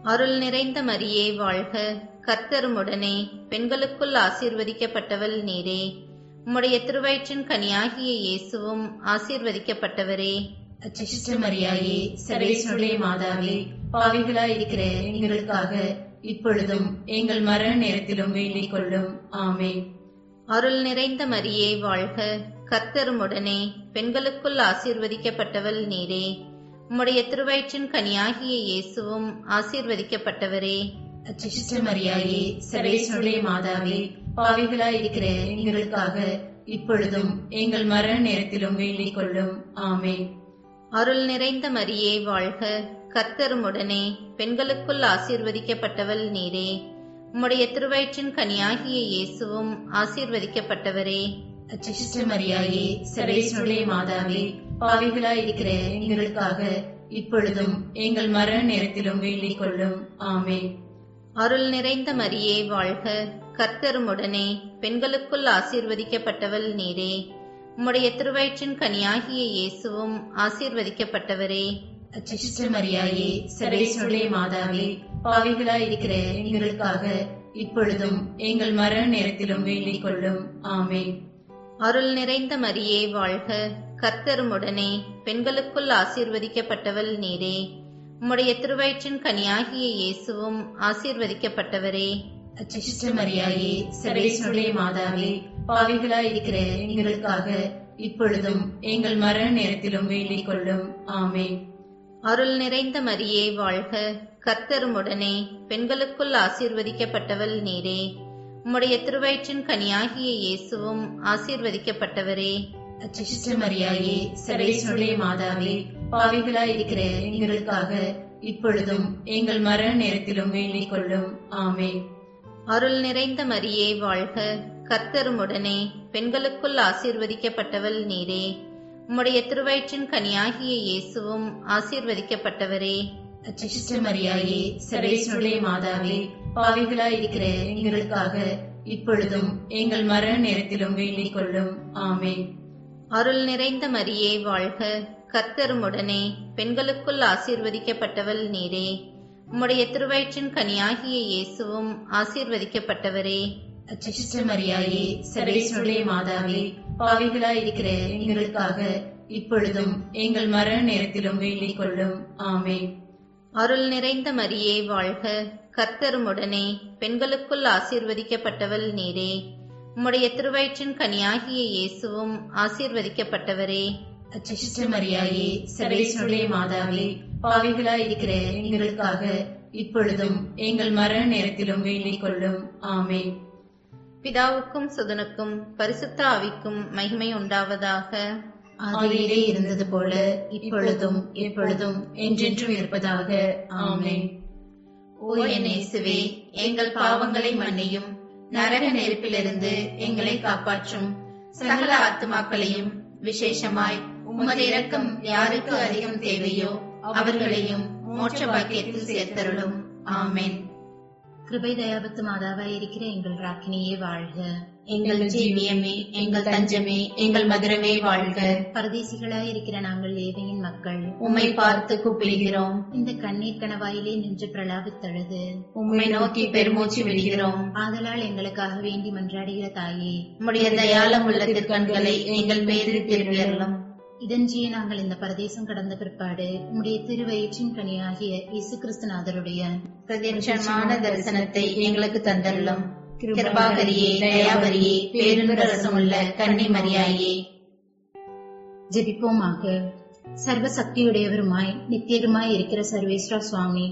அருள் நிறைந்த மரியே வாழ்க. கர்த்தர் உம்முடனே, பெண்களுக்குள் ஆசீர்வதிக்கப்பட்டவள் நீரே. உம்முடைய திருவயிற்றின் கனியாகிய இயேசுவும் ஆசீர்வதிக்கப்பட்டவரே. அச்சிஷ்ட மரியாயே, சர்வேஸ்வருடைய மாதாவே, பாவிகளாய் இருக்கிற எங்களுக்காக இப்பொழுதும் எங்கள் மரண நேரத்திலும் வேண்டிக் கொள்ளும். ஆமென். அருள் நிறைந்த மரியே வாழ்க. கர்த்தர் உம்முடனே, பெண்களுக்குள் ஆசீர்வதிக்கப்பட்டவள் நீரே. உம்முடைய திருவயிற்றின் கனியாகிய இயேசுவும் ஆசீர்வதிக்கப்பட்டவரே. அச்சிஷ்ட மரியாயே, சர்வேஸ்வருடைய மாதாவே, பாவிகளாய் இருக்கிற எங்களுக்காக இப்பொழுதும் எங்கள் மரண நேரத்திலும் வேண்டிக் கொள்ளும். ஆமென். அருள் நிறைந்த மரியே வாழ்க. கர்த்தர் உம்முடனே, பெண்களுக்குள் ஆசீர்வதிக்கப்பட்டவள் நீரே. உம்முடைய திருவயிற்றின் கனியாகிய இயேசுவும் ஆசீர்வதிக்கப்பட்டவரே. அச்சிஷ்ட மரியாயே, சர்வேஸ்வருடைய மாதாவே, பாவிகளாய் இருக்கிற எங்களுக்காக இப்பொழுதும் எங்கள் மரண நேரத்திலும் வேண்டிக் கொள்ளும். ஆமென். அருள் நிறைந்த மரியே வாழ்க. கர்த்தர் உம்முடனே, பெண்களுக்குள் ஆசீர்வதிக்கப்பட்டவள் நீரே. உம்முடைய திருவயிற்றின் கனியாகிய இயேசுவும் ஆசீர்வதிக்கப்பட்டவரே. அச்சிஷ்ட மரியாயே, சர்வேஸ்வருடைய மாதாவே, பாவிகளாய் இருக்கிற எங்களுக்காக இப்பொழுதும் எங்கள் மரண நேரத்திலும் வேண்டிக் கொள்ளும். ஆமென். அருள் நிறைந்த மரியே வாழ்க. கர்த்தர் உம்முடனே, பெண்களுக்குள் ஆசீர்வதிக்கப்பட்டவள் நீரே. உம்முடைய திருவயிற்றின் கனியாகிய இயேசுவும் ஆசீர்வதிக்கப்பட்டவரே. அச்சிஷ்ட மரியாயே, சர்வேஸ்வருடைய மாதாவே, பாவிகளாய் இருக்கிற எங்களுக்காக இப்பொழுதும் எங்கள் மரண நேரத்திலும் வேண்டிக் கொள்ளும். ஆமென். அருள் நிறைந்த மரியே வாழ்க. கர்த்தர் உம்முடனே, பெண்களுக்குள் ஆசீர்வதிக்கப்பட்டவள் நீரே. உம்முடைய திருவயிற்றின் கனியாகிய இயேசுவும் ஆசீர்வதிக்கப்பட்டவரே. அச்சிஷ்ட மரியாயே, சர்வேஸ்வருடைய மாதாவே, பாவிகளாய் இருக்கிற எங்களுக்காக இப்பொழுதும் எங்கள் மரண நேரத்திலும் வேண்டிக் கொள்ளும். ஆமென். அருள் நிறைந்த மரியே வாழ்க. கர்த்தர் உம்முடனே, பெண்களுக்குள் ஆசீர்வதிக்கப்பட்டவள் நீரே. உம்முடைய திருவயிற்றின் கனியாகிய இயேசுவும் ஆசீர்வதிக்கப்பட்டவரே. அச்சிஷ்ட மரியாயே, சர்வேஸ்வருடைய மாதாவே, பாவிகளாய் இருக்கிற எங்களுக்காக இப்பொழுதும் எங்கள் மரண நேரத்திலும் வேண்டிக் கொள்ளும். ஆமென். அருள் நிறைந்த மரியே வாழ்க. கர்த்தர் உம்முடனே, பெண்களுக்குள் ஆசீர்வதிக்கப்பட்டவள் நீரே. உம்முடைய திருவயிற்றின் கனியாகிய இயேசுவும் ஆசீர்வதிக்கப்பட்டவரே. அச்சிஷ்ட மரியாயே, சர்வேஸ்வருடைய மாதாவே, பாவிகளாய் இருக்கிற எங்களுக்காக இப்பொழுதும் எங்கள் மரண நேரத்திலும் வேண்டிக் கொள்ளும். ஆமென். அருள் நிறைந்த மரியே வாழ்க. கர்த்தர் உம்முடனே, பெண்களுக்குள் ஆசீர்வதிக்கப்பட்டவள் நீரே. உம்முடைய திருவயிற்றின் கனியாகிய இயேசுவும் ஆசீர்வதிக்கப்பட்டவரே. அச்சிஷ்ட மரியாயே, சர்வேஸ்வருடைய மாதாவே, பாவிகளாய் இருக்கிற எங்களுக்காக இப்பொழுதும் எங்கள் மரண நேரத்திலும் வேண்டிக் கொள்ளும். ஆமென். பிதாவுக்கும் சுதனுக்கும் பரிசுத்த ஆவிக்கும் மகிமை உண்டாவதாக. ஆதியிலே இருந்தது போல இப்பொழுதும் எப்பொழுதும் என்றென்றும் இருப்பதாக. ஆமென். ஓ என் இயேசுவே, எங்கள் பாவங்களை மன்னியும், நரக நெருப்பிலிருந்து எங்களை காப்பாற்றும். சகல ஆத்துமாக்களையும், விசேஷமாய் உமது இரக்கம் யாருக்கு அதிகம் தேவையோ அவர்களையும் மோட்ச பாக்கியத்தில் சேர்த்தருளும். ஆமென். கிருபை தயாபத்து மாதாவாய் இருக்கிற எங்கள் ராக்கினியே வாழ்க. எங்கள் ஜீவியமே, எங்கள் தஞ்சமே, எங்கள் மதுரமே வாழ்க. பரதேசிகளாய் இருக்கிற நாங்கள் ஏழையின் மக்கள் உம்மை பார்த்து கூப்பிடுகிறோம். இந்த கண்ணீர் கணவாயிலே நின்று பிரலாபித்தழுது உம்மை நோக்கி பெருமூச்சு விடுகிறோம். ஆதலால் எங்களுக்காக வேண்டி மன்றாடுகிற தாயே, உம்முடைய தயாளம் உள்ள திருக்கண்களை எங்கள் மீது திருப்பியருளும். இதன்றியே நாங்கள் இந்த பரதேசம் கடந்த பிற்பாடு உம்முடைய திருவயிற்றின் கனியாகிய இயேசு கிறிஸ்துநாதருடைய பிரத்யட்சமான தரிசனத்தை எங்களுக்கு தந்தருளும். கிருபாகரியே, தயாபரியே, பேருந்தரசமுள்ள கன்னி மரியாயே. ஜெபிப்போமாக. சர்வ சக்தியுடையவருமாய் நித்தியருமாய் இருக்கிற சர்வேஸ்வரா சுவாமி,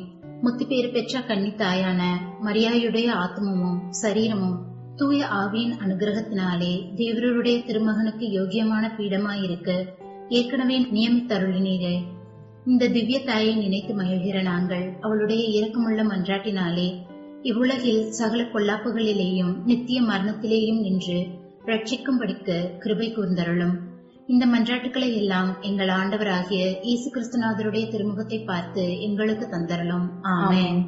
முத்துப்பேறு பெற்ற கன்னி தாயான மரியாயுடைய ஆத்மமும் சரீரமும் தூய ஆவியின் அனுகிரகத்தினாலே தேவருடைய திருமகனுக்கு யோகியமான பீடமாயிருக்க ஏற்கனவே நியமித்தருளினீரே. இந்த திவ்ய தாயை நினைத்து மகிழ்கிற நாங்கள் அவளுடைய இரக்கமுள்ள மன்றாட்டினாலே இவ்வுலகில் சகல பொல்லாப்புகளிலேயும் நித்திய மரணத்திலேயும் நின்று ரட்சிக்கும்படிக்கு கிருபை கூர்ந்தருளும். இந்த மன்றாட்டுக்களை எல்லாம் எங்கள் ஆண்டவராகிய இயேசு கிறிஸ்துநாதருடைய திருமுகத்தை பார்த்து எங்களுக்கு தந்தருளும். ஆமென்.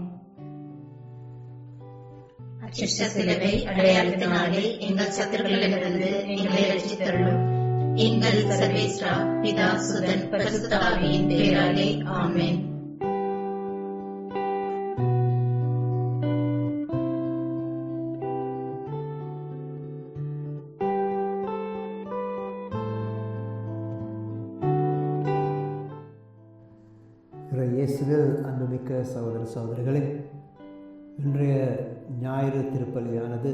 அச்சிஷ்ட சிலுவை அடையாளத்தினாலே எங்கள் சத்துருக்களிடமிருந்து எங்களை ரட்சித்தருளும். எங்கள் சர்வேஸ்வரா பிதா சுதன் பரிசுத்த ஆவியின் பெயராலே ஆமென். இயேசுவில் அன்புமிக்க சகோதர சகோதரிகளே, இன்றைய ஞாயிறு திருப்பலியானது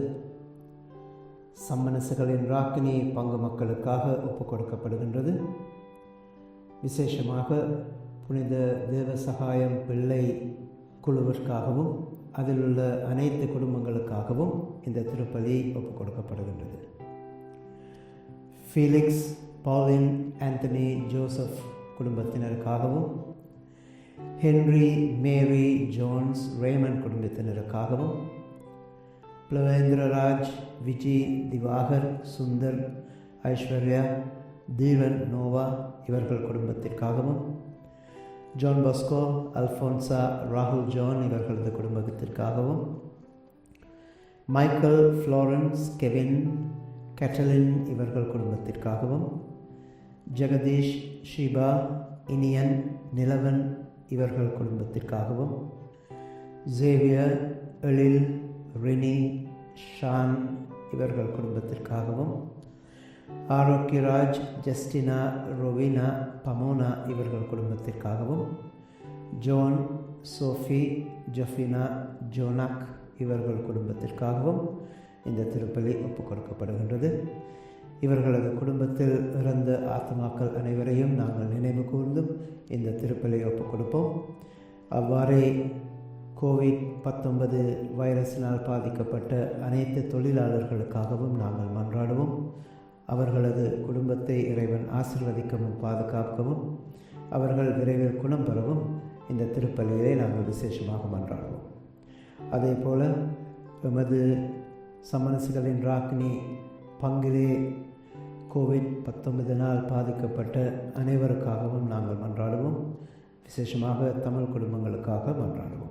சம்மனசுகளின் ராக்கினி பங்கு மக்களுக்காக ஒப்புக் கொடுக்கப்படுகின்றது. விசேஷமாக புனித தேவசகாயம் பிள்ளை குழுவிற்காகவும் அதில் உள்ள அனைத்து குடும்பங்களுக்காகவும் இந்த திருப்பலி ஒப்புக் கொடுக்கப்படுகின்றது. ஃபீலிக்ஸ், பாலின், ஆந்தனி, ஜோசப் குடும்பத்தினருக்காகவும், ஹென்ரி, மேரி, ஜோன்ஸ், ரேமன் குடும்பத்தினருக்காகவும், பிளவேந்திரராஜ், விஜி, திவாகர், சுந்தர், ஐஸ்வர்யா, தீரன், நோவா இவர்கள் குடும்பத்திற்காகவும், ஜான் பாஸ்கோ, அல்ஃபோன்சா, ராகுல் ஜான் இவர்களது குடும்பத்திற்காகவும், மைக்கேல், ஃப்ளோரன்ஸ், கெவின், கேட்டலின் இவர்கள் குடும்பத்திற்காகவும், ஜெகதீஷ், ஷீபா, இனியன், நிலவன் இவர்கள் குடும்பத்திற்காகவும், ஜேவியர், எழில், ரினி, ஷான் இவர்கள் குடும்பத்திற்காகவும், ஆரோக்கியராஜ், ஜஸ்டினா, ரொவினா, பமோனா இவர்கள் குடும்பத்திற்காகவும், ஜோன், சோஃபி, ஜொஃபினா, ஜோனாக் இவர்கள் குடும்பத்திற்காகவும் இந்த திருப்பலி ஒப்புக் கொடுக்கப்படுகின்றது. இவர்களது குடும்பத்தில் இறந்த ஆத்மாக்கள் அனைவரையும் நாங்கள் நினைவு கூர்ந்தும் இந்த திருப்பலியை ஒப்புக் கொடுப்போம். அவ்வாறே கோவிட்-19 வைரஸினால் பாதிக்கப்பட்ட அனைத்து தொழிலாளர்களுக்காகவும் நாங்கள் மன்றாடுவோம். அவர்களது குடும்பத்தை இறைவன் ஆசீர்வதிக்கவும் பாதுகாக்கவும் அவர்கள் விரைவில் குணம் பெறவும் இந்த திருப்பலியை நாங்கள் விசேஷமாக மன்றாடுவோம். அதே போல எமது சமணசுகளின் ராக்கினி பங்கிலே கோவிட்-19 பாதிக்கப்பட்ட அனைவருக்காகவும் நாங்கள் மன்றாடுவோம். விசேஷமாக தமிழ் குடும்பங்களுக்காக மன்றாடுவோம்.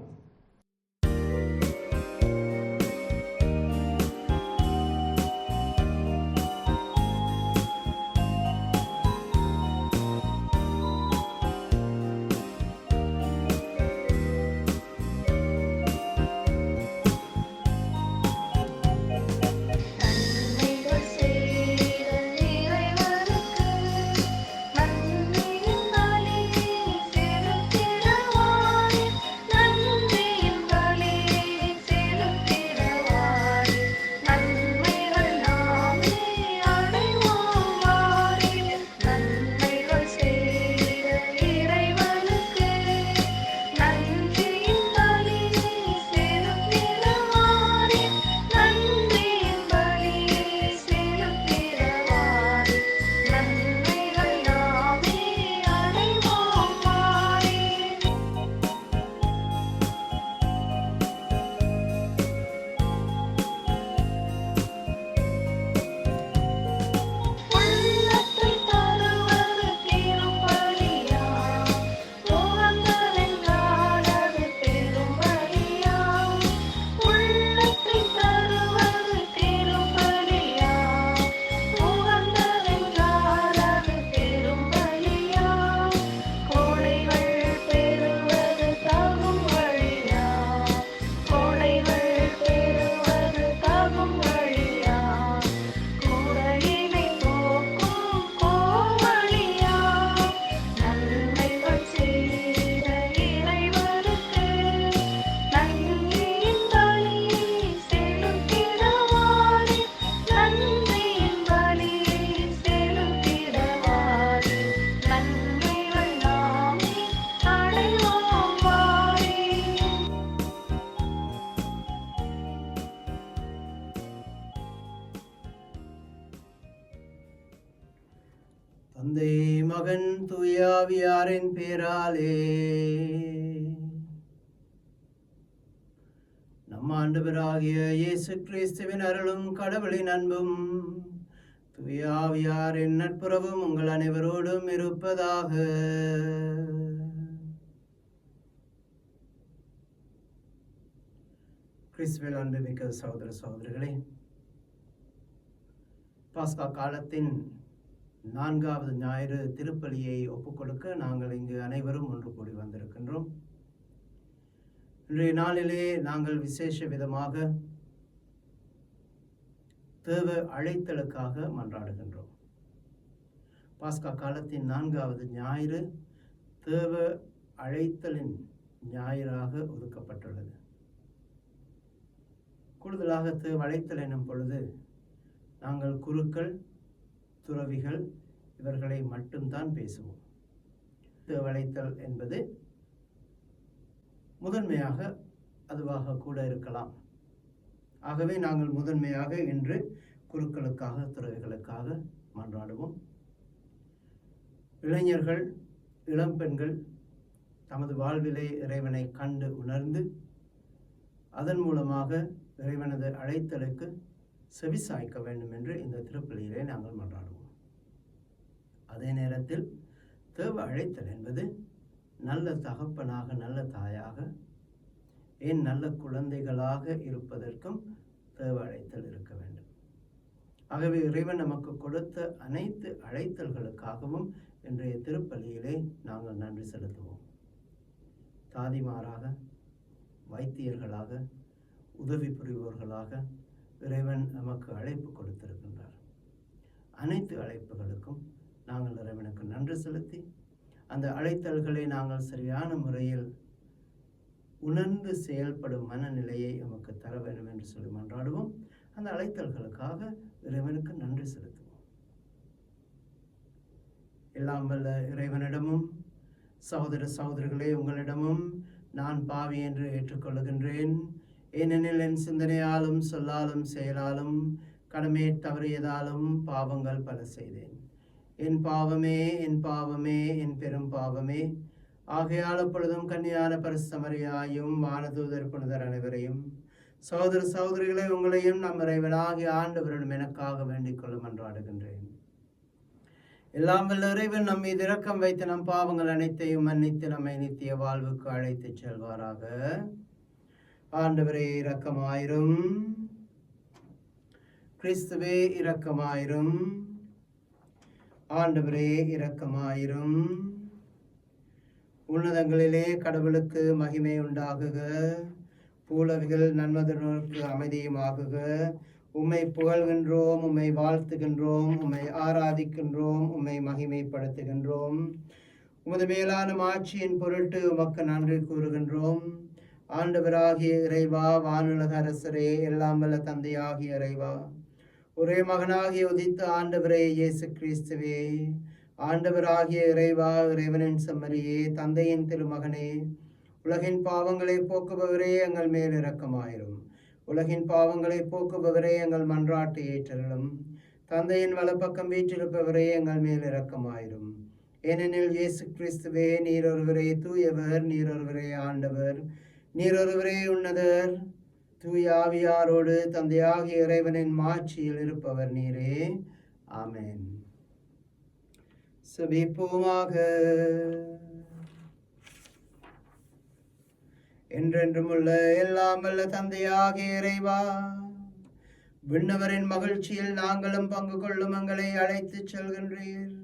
நன்றி மகன் தூயாவியாரின் பேராலே. நம் ஆண்டவராகிய இயேசு கிறிஸ்துவின் அருளும் கடவுளின் அன்பும் தூயாவியாரின் நட்புறவும் உங்கள் அனைவரோடும் இருப்பதாக. கிறிஸ்துவில் அன்புமிக்க சகோதர சகோதரிகளே, பாஸ்கா காலத்தின் 4வது ஞாயிறு திருப்பலியை ஒப்புக்கொடுக்க நாங்கள் இங்கு அனைவரும் ஒன்று கூடி வந்திருக்கின்றோம். இன்றைய நாளிலே நாங்கள் விசேஷ விதமாக தேவ அழைத்தலுக்காக மன்றாடுகின்றோம். பாஸ்கா காலத்தின் 4வது ஞாயிறு தேவ அழைத்தலின் ஞாயிறாக ஒதுக்கப்பட்டுள்ளது. கூடுதலாக தேவ அழைத்தல் எனும் பொழுது நாங்கள் குருக்கள், துறவிகள் இவர்களை மட்டும்தான் பேசுவோம். தேவ அழைத்தல் என்பது முதன்மையாக அதுவாக கூட இருக்கலாம். ஆகவே நாங்கள் முதன்மையாக இன்று குருக்களுக்காக, துறவிகளுக்காக மன்றாடுவோம். இளைஞர்கள், இளம்பெண்கள் தமது வாழ்விலே இறைவனை கண்டு உணர்ந்து அதன் மூலமாக இறைவனது அழைத்தலுக்கு செவிசாய்க்க வேண்டும் என்று இந்த திருப்பலியிலே நாங்கள் மன்றாடுவோம். அதே நேரத்தில் தேவ அழைத்தல் என்பது நல்ல தகப்பனாக, நல்ல தாயாக, ஏன் நல்ல குழந்தைகளாக இருப்பதற்கும் தேவ அழைத்தல் இருக்க வேண்டும். ஆகவே இறைவன் நமக்கு கொடுத்த அனைத்து அழைத்தல்களுக்காகவும் இன்றைய திருப்பலியிலே நாங்கள் நன்றி செலுத்துவோம். தாதிமாராக, வைத்தியர்களாக, உதவி புரிவோர்களாக இறைவன் நமக்கு அழைப்பு கொடுத்திருக்கின்றார். அனைத்து அழைப்புகளுக்கும் நாங்கள் இறைவனுக்கு நன்றி செலுத்தி அந்த அழைத்தல்களை நாங்கள் சரியான முறையில் உணர்ந்து செயல்படும் மனநிலையை நமக்கு தர வேண்டும் என்று சொல்லி மன்றாடுவோம். அந்த அழைத்தல்களுக்காக இறைவனுக்கு நன்றி செலுத்துவோம். எல்லாம் வல்ல இறைவனிடமும் சகோதர சகோதரிகளே, உங்களிடமும் நான் பாவி என்று ஏற்றுக்கொள்கின்றேன். ஏனெனில் என் சிந்தனையாலும் சொல்லாலும் செயலாலும் கடமை தவறியதாலும் பாவங்கள் பல செய்தேன். என் பாவமே, என் பாவமே, என் பெரும் பாவமே. ஆகையால் அப்பொழுதும் கன்னியான பரிசுத்த மரியாயும் வானதூதர் புனிதர் அனைவரையும், சகோதர சகோதரிகளை உங்களையும் நம் இறைவனாகிய ஆண்டவரிடம் எனக்காக வேண்டிக் கொள்ள மன்றாடுகின்றேன். எல்லாம் வல்ல இறைவன் நம் மீது இரக்கம் வைத்து நம் பாவங்கள் அனைத்தையும் மன்னித்து நம்மை நித்திய வாழ்வுக்கு அழைத்துச் செல்வாராக. ஆண்டவரே இரக்கமாயிரும். கிறிஸ்துவே இரக்கமாயிரும். ஆண்டவரே இரக்கமாயிரும். உன்னதங்களிலே கடவுளுக்கு மகிமை உண்டாகுக. பூலவிகள் நன்மதனோருக்கு அமைதியுமாகுக. உம்மை புகழ்கின்றோம், உம்மை வாழ்த்துகின்றோம், உம்மை ஆராதிக்கின்றோம், உம்மை மகிமைப்படுத்துகின்றோம். உமது மேலான ஆட்சியின் பொருட்டு உமக்கு நன்றி கூறுகின்றோம். ஆண்டவராகிய இறைவா, வானுலக அரசரே, எல்லாம் வல்ல தந்தையாகிய இறைவா, ஒரே மகனாகிய உதித்த ஆண்டவரே இயேசு கிறிஸ்துவே, ஆண்டவராகிய இறைவா, இறைவனின் செம்மறியே, தந்தையின் திருமகனே, உலகின் பாவங்களை போக்குபவரே எங்கள் மேல் இரக்கமாயிரும். உலகின் பாவங்களை போக்குபவரே எங்கள் மன்றாட்டை ஏற்றலும். தந்தையின் வலப்பக்கம் வீற்றிருப்பவரே எங்கள் மேல் இரக்கமாயிரும். ஏனெனில் இயேசு கிறிஸ்துவே, நீர் ஒருவரே தூயவர், நீர் ஒருவரே ஆண்டவர், நீர் ஒருவரே உன்னதர், தூய ஆவியாரோடு தந்தையாகிய இறைவனின் மாட்சியில் இருப்பவர் நீரே. ஆமென். செபிப்போமாக. என்றென்றும் உள்ள எல்லாம் வல்ல தந்தையாகிய இறைவா, விண்ணவரின் மகிழ்ச்சியில் நாங்களும் பங்கு கொள்ளும் எங்களை அழைத்துச் செல்கின்றீர்.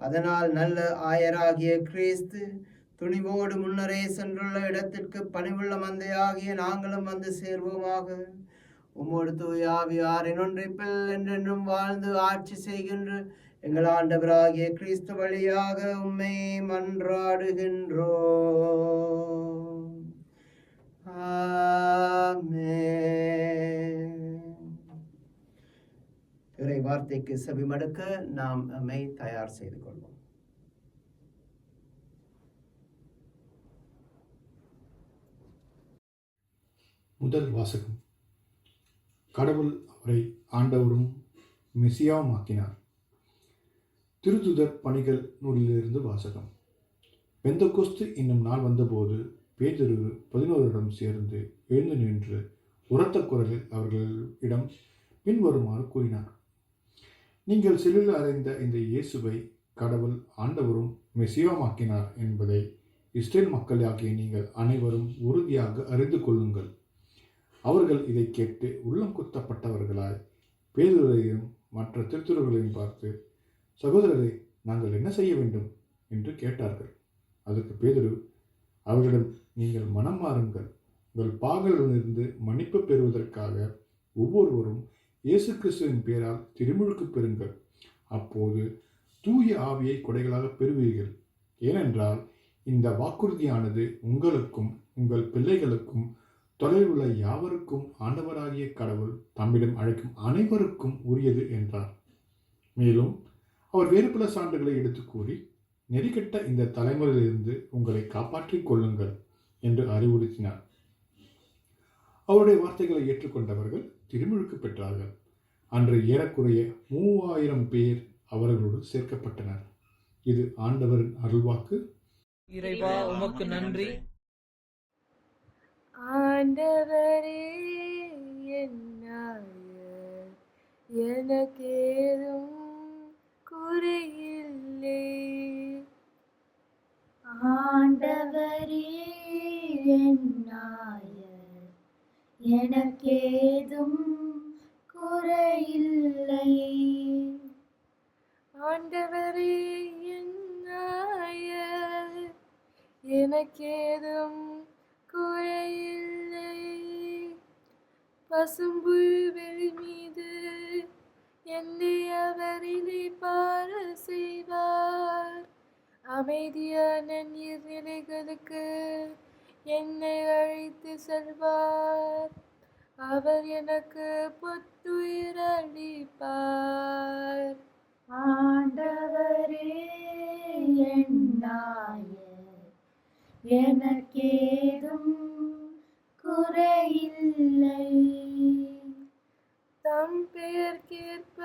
அதனால் நல்ல ஆயராகிய கிறிஸ்து துணிவோடு முன்னரே சென்றுள்ள இடத்திற்கு பணிவுள்ள மந்தையாகிய நாங்களும் வந்து சேர்வோமாக. உம்மோடு தூய ஆவியாரின் ஒன்றிப்பில் என்றென்றும் வாழ்ந்து ஆட்சி செய்கின்ற எங்கள் ஆண்டவராகிய கிறிஸ்து வழியாக உம்மை மன்றாடுகின்றோம். ஆமென். இறை வார்த்தைக்கு செவிமடுக்க நாம் நம்மை தயார் செய்து கொள்வோம். முதல் வாசகம். கடவுள் அவரை ஆண்டவரும் மெசியாவும் ஆக்கினார். திருத்துதர் பணிகள் நூலிலிருந்து வாசகம். பெந்தகோஸ்து என்னும் நாள் வந்தபோது பேதுரு 11 சேர்ந்து எழுந்து நின்று உரத்த குரலில் அவர்களிடம் பின்வருமாறு கூறினார். நீங்கள் சிலுவையில் அறைந்த இந்த இயேசுவை கடவுள் ஆண்டவரும் மெசியாமாக்கினார் என்பதை இஸ்ரேல் மக்களாகிய நீங்கள் அனைவரும் உறுதியாக அறிந்து கொள்ளுங்கள். அவர்கள் இதை கேட்டு உள்ளம் குத்தப்பட்டவர்களாய் பேதுருவையும் மற்ற திருத்துதர்களையும் பார்த்து, சகோதரரை, நாங்கள் என்ன செய்ய வேண்டும் என்று கேட்டார்கள். அதற்கு பேதுரு அவர்களிடம், நீங்கள் மனம் மாறுங்கள், உங்கள் பாவங்களிலிருந்து மன்னிப்பு பெறுவதற்காக ஒவ்வொருவரும் இயேசு கிறிஸ்துவின் பெயரால் திருமுழுக்கு பெறுங்கள். அப்போது தூய ஆவியை கொடைகளாக பெறுவீர்கள். ஏனென்றால் இந்த வாக்குறுதியானது உங்களுக்கும் உங்கள் பிள்ளைகளுக்கும் தொலைவுள்ள யாவருக்கும் ஆண்டவராகிய கடவுள் தம்மிடம் அழைக்கும் அனைவருக்கும் உரியது என்றார். மேலும் அவர் வேறு பல சான்றுகளை எடுத்து கூறி, நெறிகெட்ட இந்த தலைமுறையிலிருந்து உங்களை காப்பாற்றிக் கொள்ளுங்கள் என்று அறிவுறுத்தினார். அவருடைய வார்த்தைகளை ஏற்றுக்கொண்டவர்கள் திருமுழுக்கு பெற்றார்கள். அன்று ஏறக்குறைய 3000 பேர் அவர்களோடு சேர்க்கப்பட்டனர். இது ஆண்டவரின் அருள்வாக்கு. இறைவா, உமக்கு நன்றி. ஆண்டவரே, எனக்கேதும் குறையில்லை. ஆண்டவரே, எனக்கேதும் குறையில்லை. ஆண்டவரே, எனக்கேதும் குறையில்லை. பசும்புல்வெளி மீது என்னை அவர் இளைப்பாற செய்வார். அமைதியான நீர்நிலைகளுக்கு என்னை அழைத்து செல்வார். அவர் எனக்கு புத்துயிர் அளிப்பார். ஆண்டவரே, எனக்கேதும் குறையில்லை. தம் பெயர்க்கேற்ப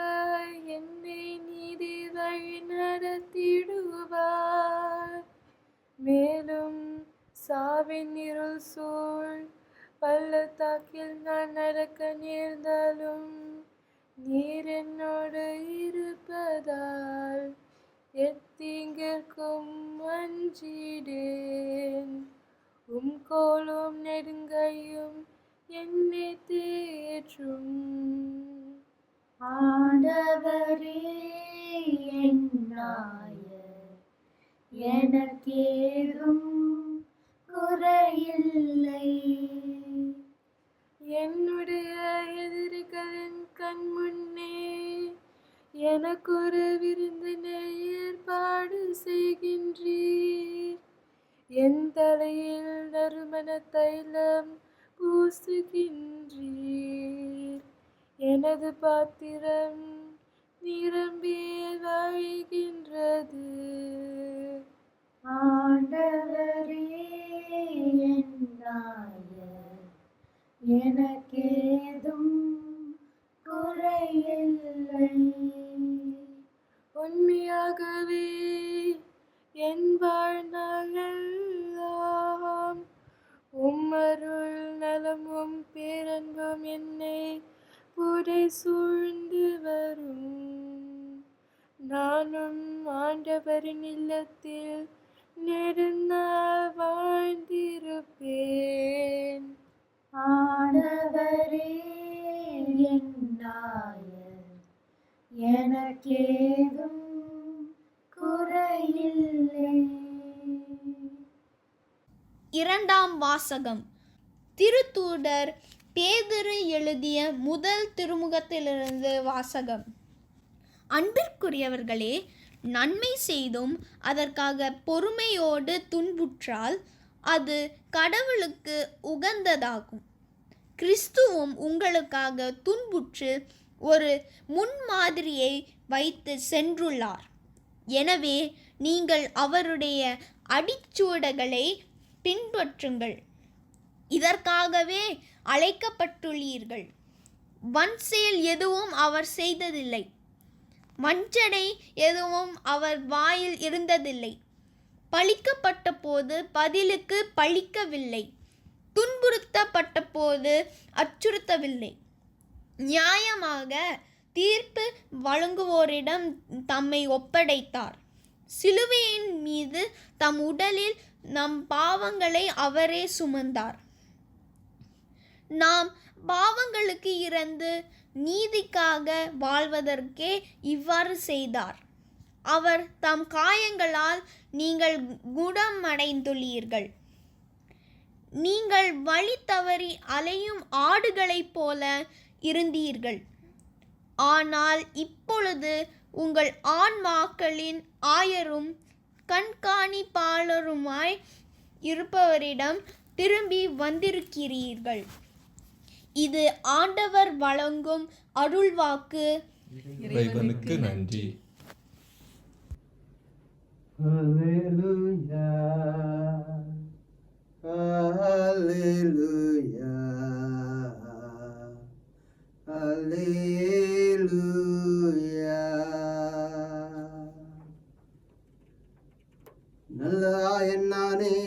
என்னை நீதி வழி நடத்திடுவார். மேலும் சாவின் இருள் சூழ் பள்ளத்தாக்கில் நான் நடக்க நேர்ந்தாலும் நீர் என்னோடு இருப்பதால் எத்தீங்கிற்கும் அஞ்சிடேன். கோலும் நெடுங்கையும் என்னை தேற்றும். ஆண்டவரே, எனக்கேதும் குறையில்லை. என்னுடைய எதிரிகளின் கண் முன்னே எனக்கொரு விருந்தினை ஏற்பாடு செய்கின்றீர். என் தலையில் நறுமண தைலம் பூசுகின்றீர். எனது பாத்திரம் நிரம்பி வழிகின்றது. ஆண்டவரே, எனக்கேதும் குறையில்லை. உண்மையாகவே என் வாழ்நாளெல்லாம் உம்மருள் நலமும் பேரன்பும் என்னை புடை சூழ்ந்து வரும். நானும் ஆண்டவரின் இல்லத்தில் நெடுநாள் வாழ்ந்திருப்பேன். ஆண்டவரே, எனக்கேதும் குறையில்லை. இரண்டாம் வாசகம். திருத்தூதர் பேதுரு எழுதிய முதல் திருமுகத்திலிருந்து வாசகம். அன்பிற்குரியவர்களே, நன்மை செய்தும் அதற்காக பொறுமையோடு துன்புற்றால் அது கடவுளுக்கு உகந்ததாகும். கிறிஸ்துவும் உங்களுக்காக துன்புற்று ஒரு முன்மாதிரியை வைத்து சென்றுள்ளார். எனவே நீங்கள் அவருடைய அடிச்சுவடுகளை பின்பற்றுங்கள். இதற்காகவே அழைக்கப்பட்டுள்ளீர்கள். வன்செயல் எதுவும் அவர் செய்ததில்லை. வஞ்சனை எதுவும் அவர் வாயில் இருந்ததில்லை. பழிக்கப்பட்ட போது பதிலுக்கு பழிக்கவில்லை. துன்புறுத்தப்பட்ட போது அச்சுறுத்தவில்லை. நியாயமாக தீர்ப்பு வழங்குவோரிடம் தம்மை ஒப்படைத்தார். சிலுவையின் மீது தம் உடலில் நம் பாவங்களை அவரே சுமந்தார். நாம் பாவங்களுக்கு இறந்து நீதிக்காக வாழ்வதற்கே இவ்வாறு செய்தார். அவர் தம் காயங்களால் நீங்கள் குணமடைந்துள்ளீர்கள். நீங்கள் வழி தவறி அலையும் ஆடுகளைப் போல இருந்தீர்கள். ஆனால் இப்பொழுது உங்கள் ஆன்மாக்களின் ஆயரும் கண்காணிப்பாளருமாய் இருப்பவரிடம் திரும்பி வந்திருக்கிறீர்கள். இது ஆண்டவர் வழங்கும் அருள்வாக்கு. இறைவனுக்கு நன்றி. Hallelujah, hallelujah, hallelujah. நல்ல என்னானே,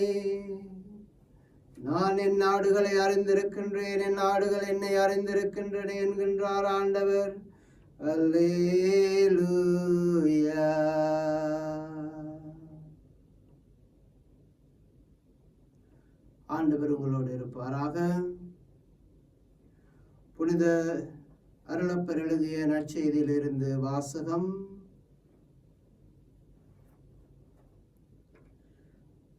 நான் என் நாடுகளை அறிந்திருக்கின்றேன், என் நாடுகள் என்னை அறிந்திருக்கின்றன என்கின்றார் ஆண்டவர். அல்லேலூயா. ஆண்டவர் உங்களோடு இருப்பாராக. புனித அருளப்பர் எழுதிய நற்செய்தியிலிருந்து வாசகம்.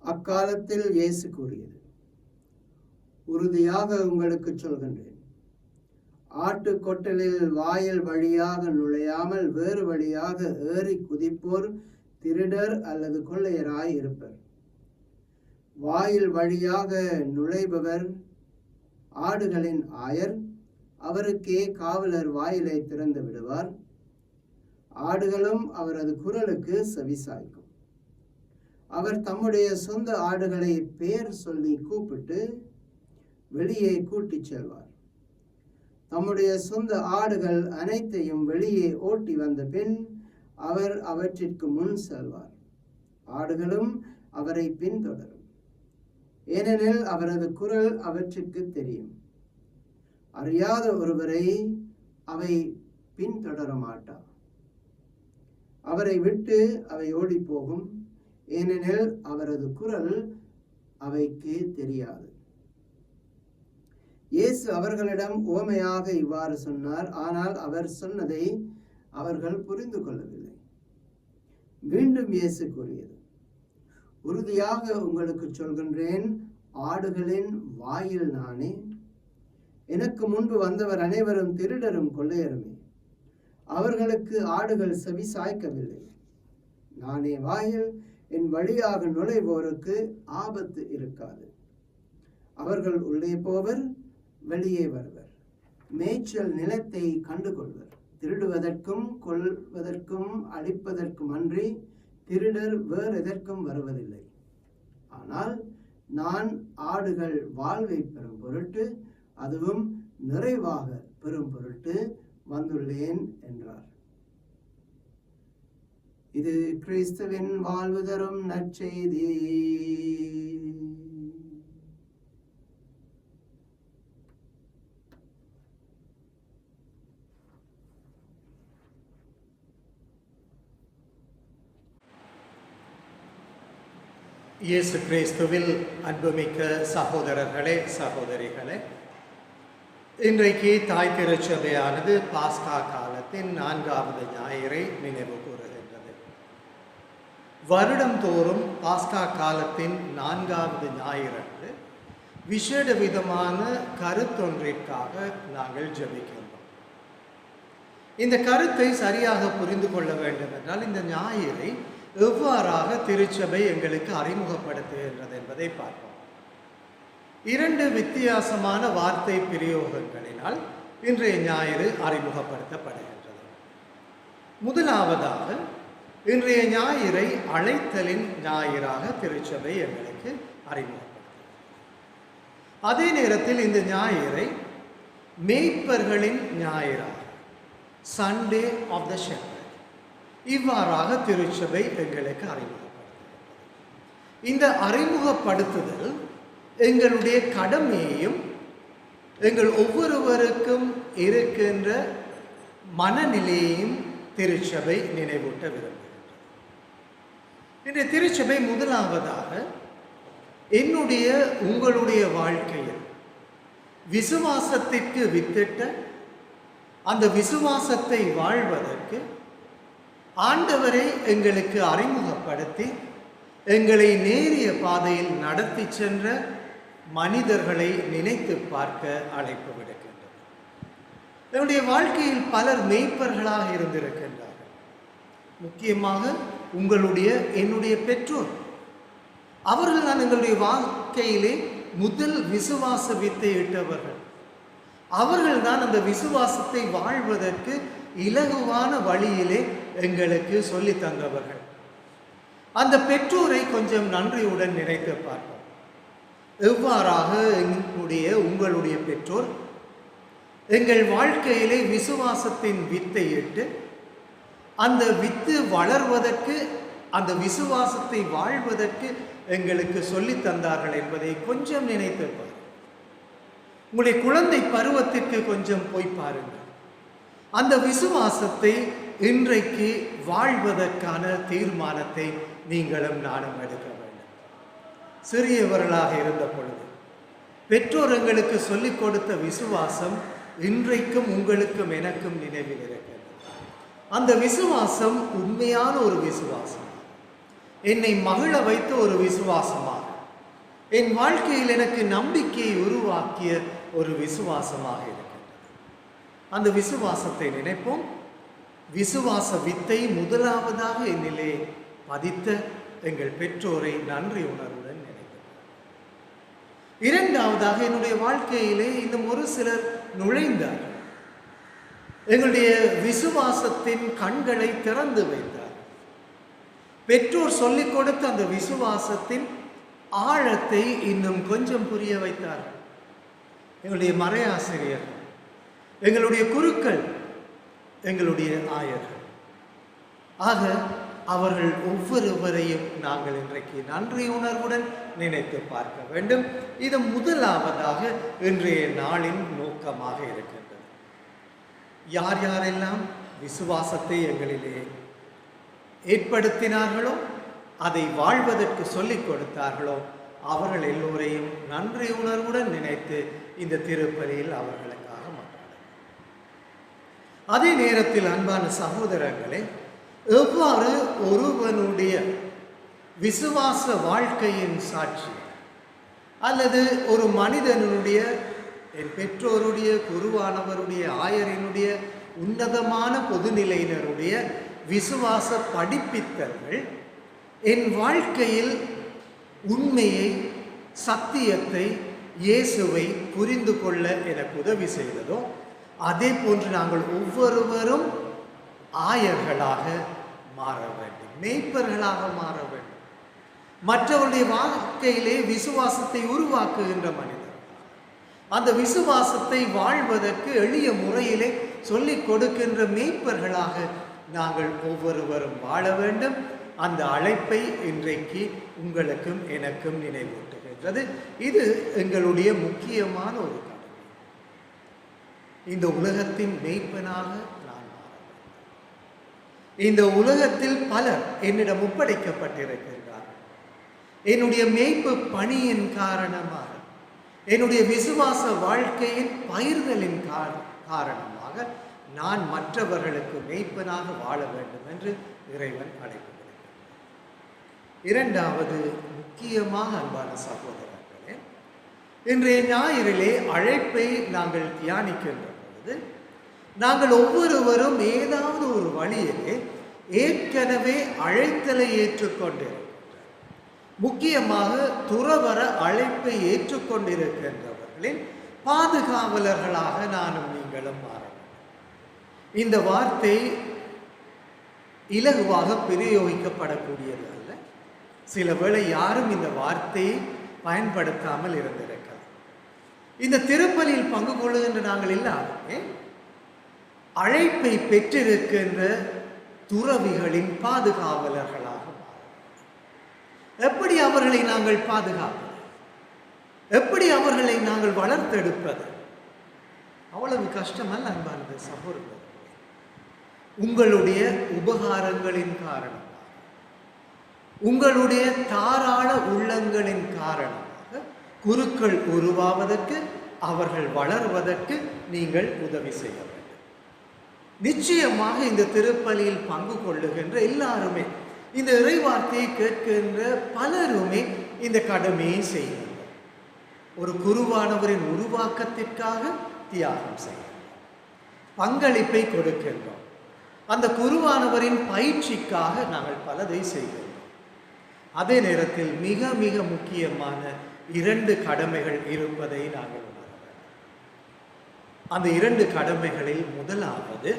அக்காலத்தில் இயேசு கூறியது, உறுதியாக உங்களுக்கு சொல்கின்றேன், ஆட்டு கொட்டலில் வாயில் வழியாக நுழையாமல் வேறு வழியாக ஏறி குதிப்போர் திருடர் அல்லது கொள்ளையராய் இருப்பர். வாயில் வழியாக நுழைபவர் ஆடுகளின் ஆயர், அவருக்கே காவலர் வாயிலை திறந்து விடுவார். ஆடுகளும் அவரது குரலுக்கு செவிசாய்க்கும். அவர் தம்முடைய சொந்த ஆடுகளை பெயர் சொல்லி கூப்பிட்டு வெளியே கூட்டிச் செல்வார். தம்முடைய சொந்த ஆடுகள் அனைத்தையும் வெளியே ஓட்டி வந்த பின் அவர் அவற்றிற்கு முன் செல்வார். ஆடுகளும் அவரை பின்தொடரும், ஏனெனில் அவரது குரல் அவற்றிற்கு தெரியும். அறியாத ஒருவரை அவை பின்தொடர மாட்டார். அவரை விட்டு அவை ஓடி போகும், ஏனெனில் அவரது குரல் அவைக்கு தெரியாது. இயேசு அவர்களிடம் உவமையாக இவ்வாறு சொன்னார், ஆனால் அவர் சொன்னதை அவர்கள் புரிந்து கொள்ளவில்லை. மீண்டும் இயேசு கூறியது, உறுதியாக உங்களுக்கு சொல்கின்றேன், ஆடுகளின் வாயில் நானே. எனக்கு முன்பு வந்தவர் அனைவரும் திருடரும் கொள்ளையருமே. அவர்களுக்கு ஆடுகள் செவி சாய்க்கவில்லை. நானே வாயில், என் வழியாக நுழைவோருக்கு ஆபத்து இருக்காது. அவர்கள் உள்ளே போவர், வெளியே வருவர், மேய்ச்சல் நிலத்தை கண்டுகொள்வர். திருடுவதற்கும் கொல்வதற்கும் அழிப்பதற்கும் அன்றி திருடர் வேறு எதற்கும் வருவதில்லை. ஆனால் நான் ஆடுகள் வாழ்வை பெறும் பொருட்டு, அதுவும் நிறைவாக பெறும் பொருட்டு வந்துள்ளேன் என்றார். இது கிறிஸ்துவின் வாழ்வு தரும் நற்செய்தி. இயேசு கிறிஸ்துவில் அன்புமிக்க சகோதரர்களே, சகோதரிகளே, இன்றைக்கு தாய் திருச்சபையானது பாஸ்கா காலத்தின் 4வது ஞாயிறை நினைவு கூறுகின்றது. வருடந்தோறும் பாஸ்கா காலத்தின் 4வது ஞாயிறன்று விசேட விதமான கருத்தொன்றிற்காக நாங்கள் ஜெபிக்கின்றோம். இந்த கருத்தை சரியாக புரிந்து கொள்ள வேண்டும் என்றால் இந்த ஞாயிறை எவ்வாறாக திருச்சபை எங்களுக்கு அறிமுகப்படுத்துகின்றது என்பதை பார்ப்போம். 2 வித்தியாசமான வார்த்தை பிரயோகங்களினால் இன்றைய ஞாயிறு அறிமுகப்படுத்தப்படுகின்றது. முதலாவதாக இன்றைய ஞாயிறை அழைத்தலின் ஞாயிறாக திருச்சபை எங்களுக்கு அறிமுகப்படுத்தும். அதே நேரத்தில் இந்த ஞாயிறை மேய்ப்பர்களின் ஞாயிறாக, சண்டே ஆஃப் த ஷெப்பர்ட், இவ்வாறாக திருச்சபை எங்களுக்கு அறிமுகப்படுத்துகிறது. இந்த அறிமுகப்படுத்துதல் எங்களுடைய கடமையையும் எங்கள் ஒவ்வொருவருக்கும் இருக்கின்ற மனநிலையையும் திருச்சபை நினைவூட்ட விரும்புகிறது. இந்த திருச்சபை முதலாவதாக என்னுடைய உங்களுடைய வாழ்க்கையில் விசுவாசத்திற்கு வித்திட்ட அந்த விசுவாசத்தை வாழ்வதற்கு ஆண்டவரை எங்களுக்கு அறிமுகப்படுத்தி எங்களை நேரிய பாதையில் நடத்தி சென்ற மனிதர்களை நினைத்து பார்க்க அழைப்பு விடுக்கின்றது. என்னுடைய வாழ்க்கையில் பலர் மேய்ப்பர்களாக இருந்திருக்கின்றார்கள். முக்கியமாக என்னுடைய பெற்றோர். அவர்கள் தான் எங்களுடைய வாழ்க்கையிலே முதல் விசுவாச வித்தை இட்டவர்கள். அவர்கள் தான் அந்த விசுவாசத்தை வாழ்வதற்கு இலகுவான வழியிலே எங்களுக்கு சொல்லி தந்தவர்கள். அந்த பெற்றோரை கொஞ்சம் நன்றியுடன் நினைத்து பார்ப்போம். எவ்வாறாக உங்களுடைய பெற்றோர் எங்கள் வாழ்க்கையிலே விசுவாசத்தின் வித்தை இட்டு அந்த வித்து வளர்வதற்கு, அந்த விசுவாசத்தை வாழ்வதற்கு எங்களுக்கு சொல்லி தந்தார்கள் என்பதை கொஞ்சம் நினைத்து பாருங்கள். உங்களுடைய குழந்தை பருவத்திற்கு கொஞ்சம் போய் பாருங்கள். அந்த விசுவாசத்தை இன்றைக்கு வாழ்வதற்கான தீர்மானத்தை நீங்களும் நானும் எடுக்க வேண்டும். சிறியவர்களாக இருந்த பொழுது பெற்றோர் எங்களுக்கு சொல்லிக் கொடுத்த விசுவாசம் இன்றைக்கும் உங்களுக்கும் எனக்கும் நினைவில் இருக்கிறது. அந்த விசுவாசம் உண்மையான ஒரு விசுவாசம், என்னை மகிழ வைத்த ஒரு விசுவாசமாக, என் வாழ்க்கையில் எனக்கு நம்பிக்கையை உருவாக்கிய ஒரு விசுவாசமாக இருக்கிறது. அந்த விசுவாசத்தை நினைப்போம். விசுவாச வித்தை முதலாவதாக என்னிலே பதித்த எங்கள் பெற்றோரை நன்றி உணர்வுடன் நினைக்கிறேன். இரண்டாவதாக என்னுடைய வாழ்க்கையிலே இன்னும் ஒரு சிலர் நுழைந்தார்கள். எங்களுடைய விசுவாசத்தின் கண்களை திறந்து வைத்தார். பெற்றோர் சொல்லிக் கொடுத்த அந்த விசுவாசத்தின் ஆழத்தை இன்னும் கொஞ்சம் புரிய வைத்தார்கள். எங்களுடைய மறையாசிரியர்கள், எங்களுடைய குருக்கள், எங்களுடைய ஆயர்கள். ஆக அவர்கள் ஒவ்வொருவரையும் நாங்கள் இன்றைக்கு நன்றி உணர்வுடன் நினைத்து பார்க்க வேண்டும். இது முதலாவதாக இன்றைய நாளின் நோக்கமாக இருக்கின்றது. யார் யாரெல்லாம் விசுவாசத்தை எங்களிலே ஏற்படுத்தினார்களோ, அதை வாழ்வதற்கு சொல்லிக் கொடுத்தார்களோ, அவர்கள் எல்லோரையும் நன்றி உணர்வுடன் நினைத்து இந்த திருப்பலியில் அவர்களுக்காக மன்றாடுங்கள். அதே நேரத்தில் அன்பான சகோதரர்களே, எவ்வாறு ஒருவனுடைய விசுவாச வாழ்க்கையின் சாட்சி அல்லது ஒரு மனிதனுடைய, என் பெற்றோருடைய, குருவானவருடைய, ஆயரினுடைய, உன்னதமான பொதுநிலையினருடைய விசுவாச படிப்பித்தல்கள் என் வாழ்க்கையில் உண்மையை, சத்தியத்தை, இயேசுவை புரிந்து கொள்ள எனக்கு உதவி செய்ததோ, அதே போன்று நாங்கள் ஒவ்வொருவரும் ஆயர்களாக மாற வேண்டும், மேய்ப்பர்களாக மாற வேண்டும். மற்றவருடைய வாழ்க்கையிலே விசுவாசத்தை உருவாக்குகின்ற மனிதர், அந்த விசுவாசத்தை வாழ்வதற்கு எளிய முறையிலே சொல்லிக் கொடுக்கின்ற மேய்ப்பர்களாக நாங்கள் ஒவ்வொருவரும் வாழ வேண்டும். அந்த அழைப்பை இன்றைக்கு உங்களுக்கும் எனக்கும் நினைவூட்டுகின்றது. இது எங்களுடைய முக்கியமான ஒரு கடமை. இந்த உலகத்தின் மேய்ப்பனாக நான் மாற வேண்டும். இந்த உலகத்தில் பலர் என்னிடம் ஒப்படைக்கப்பட்டிருக்கின்றார்கள். என்னுடைய மேய்ப்பு பணியின் காரணமாக, என்னுடைய விசுவாச வாழ்க்கையின் பயிர்களின் காரணமாக நான் மற்றவர்களுக்கு மேய்ப்பனாக வாழ வேண்டும் என்று இறைவன் அழைப்பு. இரண்டாவது முக்கியமாக அன்பான சகோதரர்களே, இன்றைய ஞாயிறிலே அழைப்பை நாங்கள் தியானிக்கின்ற பொழுது நாங்கள் ஒவ்வொருவரும் ஏதாவது ஒரு வழியிலே ஏற்கனவே அழைத்தலை ஏற்றுக்கொண்டிருக்கின்றோம். முக்கியமாக துறவர அழைப்பை ஏற்றுக்கொண்டிருக்கின்றவர்களின் பாதுகாவலர்களாக நானும் நீங்களும் மாற வேண்டும். இந்த வார்த்தை இலகுவாக பிரயோகிக்கப்படக்கூடியது அல்ல. சில வேளை யாரும் இந்த வார்த்தையை பயன்படுத்தாமல் இருந்திருக்கலாம். இந்த திருப்பலியில் பங்கு கொள்ளுகின்ற நாங்கள் எல்லாருமே அழைப்பை பெற்றிருக்கின்ற துறவிகளின் பாதுகாவலர்களாக எப்படி அவர்களை நாங்கள் பாதுகாப்பது, எப்படி அவர்களை நாங்கள் வளர்த்தெடுப்பது? அவ்வளவு கஷ்டமல்ல அன்பார்ந்த சகோதரர்களே. உங்களுடைய உபகாரங்களின் காரணமாக, உங்களுடைய தாராள உள்ளங்களின் காரணமாக குருக்கள் உருவாவதற்கு, அவர்கள் வளர்வதற்கு நீங்கள் உதவி செய்ய வேண்டும். நிச்சயமாக இந்த திருப்பலியில் பங்கு கொள்ளுகின்ற எல்லாருமே, இந்த இறைவார்த்தையை கேட்கின்ற பலருமே இந்த கடமையை செய்கின்றனர். ஒரு குருவானவரின் உருவாக்கத்திற்காக தியாகம் செய்கின்றோம், பங்களிப்பை கொடுக்கின்றோம். அந்த குருவானவரின் பயிற்சிக்காக நாங்கள் பலதை செய்கின்றோம். அதே நேரத்தில் மிக மிக முக்கியமான 2 கடமைகள் இருப்பதை நாங்கள் உணர வேண்டும். அந்த 2 கடமைகளில் முதலாவது,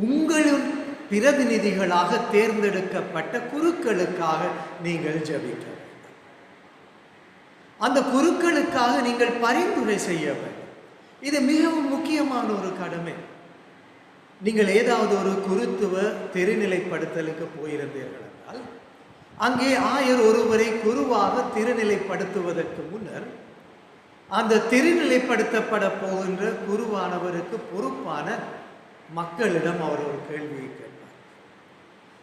உங்களின் பிரதிநிதிகளாக தேர்ந்தெடுக்கப்பட்ட குருக்களுக்காக நீங்கள் ஜெபிக்க வேண்டும். அந்த குருக்களுக்காக நீங்கள் பரிந்துரை செய்ய வேண்டும். இது மிகவும் முக்கியமான ஒரு கடமை. நீங்கள் ஏதாவது ஒரு குருத்துவ திருநிலைப்படுத்தலுக்கு போயிருந்தீர்கள் என்றால், அங்கே ஆயர் ஒருவரை குருவாக திருநிலைப்படுத்துவதற்கு முன்னர் அந்த திருநிலைப்படுத்தப்பட போகின்ற குருவானவருக்கு பொறுப்பான மக்களிடம் அவர் ஒரு கேள்வியை கேட்பார்.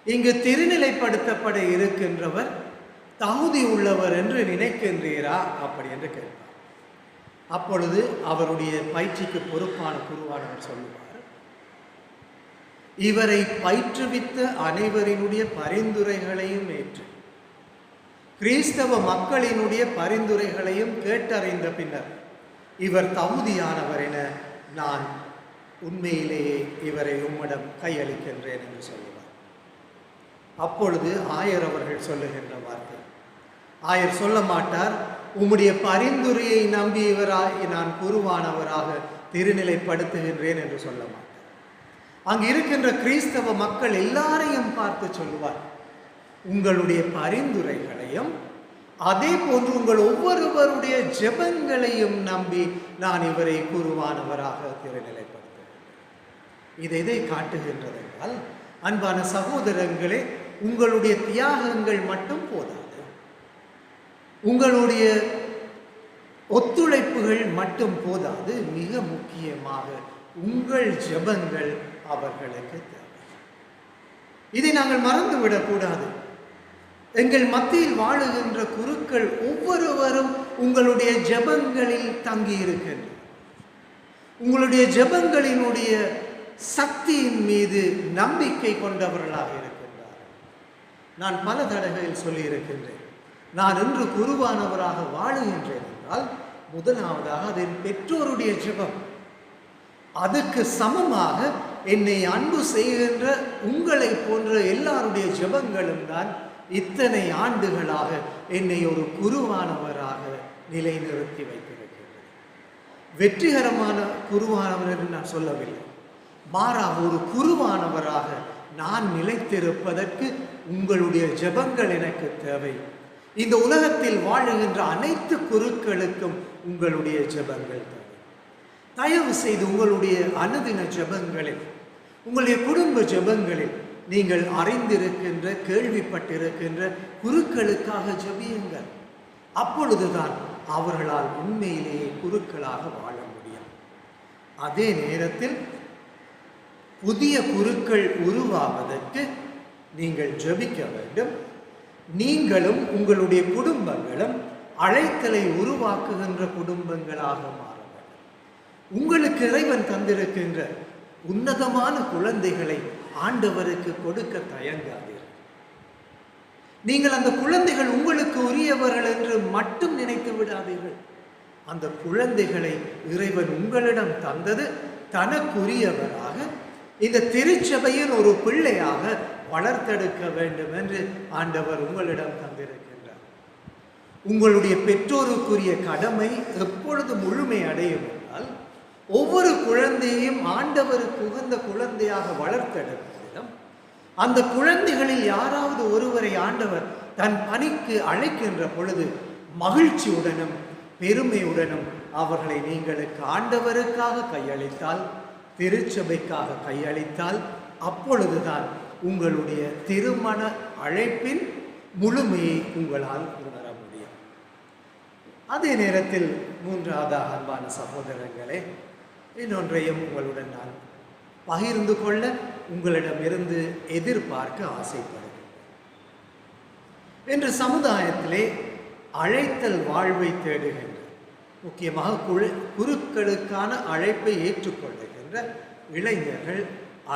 இங்கு திருநிலைப்படுத்தப்பட இருக்கின்றவர் தகுதி உள்ளவர் என்று நினைக்கின்றீரா அப்படி என்று கேட்பார். அப்பொழுது அவருடைய பயிற்சிக்கு பொறுப்பான குருவானவர் சொல்லுவார், இவரை பயிற்றுவித்த அனைவரினுடைய பரிந்துரைகளையும் ஏற்று, கிறிஸ்தவ மக்களினுடைய பரிந்துரைகளையும் கேட்டறிந்த பின்னர் இவர் தகுதியானவர் என நான் உண்மையிலேயே இவரை உம்மிடம் கையளிக்கின்றேன் என்று சொல்லுவார். அப்பொழுது ஆயர் அவர்கள் சொல்லுகின்ற வார்த்தை, ஆயர் சொல்ல மாட்டார், உம்முடைய பரிந்துரையை நம்பி இவராய் நான் குருவானவராக திருநிலைப்படுத்துகின்றேன் என்று சொல்ல மாட்டார். அங்கு இருக்கின்ற கிறிஸ்தவ மக்கள் எல்லாரையும் பார்த்து சொல்லுவார், உங்களுடைய பரிந்துரைகளையும் அதே போன்று உங்கள் ஒவ்வொருவருடைய ஜெபங்களையும் நம்பி நான் இவரை குருவானவராக திருநிலைப்படுத்துகிறேன். இது எதை காட்டுகின்றது என்றால், அன்பான சகோதரர்களே, உங்களுடைய தியாகங்கள் மட்டும் போதாது, உங்களுடைய ஒத்துழைப்புகள் மட்டும் போதாது, மிக முக்கியமாக உங்கள் ஜெபங்கள் அவர்களுக்கு தேவை. இதை நாங்கள் மறந்துவிடக்கூடாது. எங்கள் மத்தியில் வாழுகின்ற குருக்கள் ஒவ்வொருவரும் உங்களுடைய ஜெபங்களில் தங்கி இருக்கின்றனர். உங்களுடைய ஜெபங்களினுடைய சக்தியின் மீது நம்பிக்கை கொண்டவர்களாக இருக்கின்றார்கள். நான் பல தடவைகள் சொல்லியிருக்கின்றேன், நான் இன்று குருவானவராக வாழுகின்றேன் என்றால் முதலாவதாக அது என் பெற்றோருடைய ஜெபம். அதுக்கு சமமாக என்னை அன்பு செய்கின்ற உங்களை போன்ற எல்லாருடைய ஜெபங்களும் தான் இத்தனை ஆண்டுகளாக என்னை ஒரு குருவானவராக நிலைநிறுத்தி வைத்திருக்கிறது. வெற்றிகரமான குருவானவர் என்று நான் சொல்லவில்லை, மாறாக ஒரு குருவானவராக நான் நிலைத்திருப்பதற்கு உங்களுடைய ஜெபங்கள் எனக்கு தேவை. இந்த உலகத்தில் வாழுகின்ற அனைத்து குருக்களுக்கும் உங்களுடைய ஜெபங்கள் தேவை. தயவு செய்து உங்களுடைய அனுதின ஜெபங்களில், உங்களுடைய குடும்ப ஜெபங்களில் நீங்கள் அறிந்திருக்கின்ற, கேள்விப்பட்டிருக்கின்ற குருக்களுக்காக ஜெபியுங்கள். அப்பொழுதுதான் அவர்களால் உண்மையிலேயே குருக்களாக வாழ முடியும். அதே நேரத்தில் புதிய குருக்கள் உருவாவதற்கு நீங்கள் ஜெபிக்க வேண்டும். நீங்களும் உங்களுடைய குடும்பங்களும் அழைத்தலை உருவாக்குகின்ற குடும்பங்களாக மாற வேண்டும். உங்களுக்கு இறைவன் தந்திருக்கின்ற உன்னதமான குழந்தைகளை ஆண்டவருக்கு கொடுக்க தயங்காதீர்கள். நீங்கள் அந்த குழந்தைகள் உங்களுக்கு உரியவர்கள் என்று மட்டும் நினைத்து விடாதீர்கள். அந்த குழந்தைகளை இறைவன் உங்களிடம் தந்தது தனக்குரியவராக, இந்த திருச்சபையின் ஒரு பிள்ளையாக வளர்த்தெடுக்க வேண்டும் என்று ஆண்டவர் உங்களிடம் தந்திருக்கின்றார். உங்களுடைய பெற்றோருக்குரிய கடமை எப்பொழுது முழுமை அடையும் என்றால், ஒவ்வொரு குழந்தையையும் ஆண்டவருக்கு உகந்த குழந்தையாக வளர்த்தெடுப்பதிலும், அந்த குழந்தைகளில் யாராவது ஒருவரை ஆண்டவர் தன் பணிக்கு அழைக்கின்ற பொழுது மகிழ்ச்சியுடனும் பெருமையுடனும் அவர்களை நீங்களுக்கு ஆண்டவருக்காக கையளித்தால், திருச்சபைக்காக கையளித்தால், அப்பொழுதுதான் உங்களுடைய திருமண அழைப்பின் முழுமையை உங்களால் உணர முடியும். அதே நேரத்தில் மூன்றாவதாக அன்பான சகோதரர்களே, இன்னொன்றையும் உங்களுடன் நான் பகிர்ந்து கொள்ள உங்களிடமிருந்து எதிர்பார்க்க ஆசைப்படுகிறேன். இன்று சமுதாயத்திலே அழைத்தல் வாழ்வை தேடுகின்ற, முக்கியமாக குருக்களுக்கான அழைப்பை ஏற்றுக்கொள்ளுகின்ற இளைஞர்கள்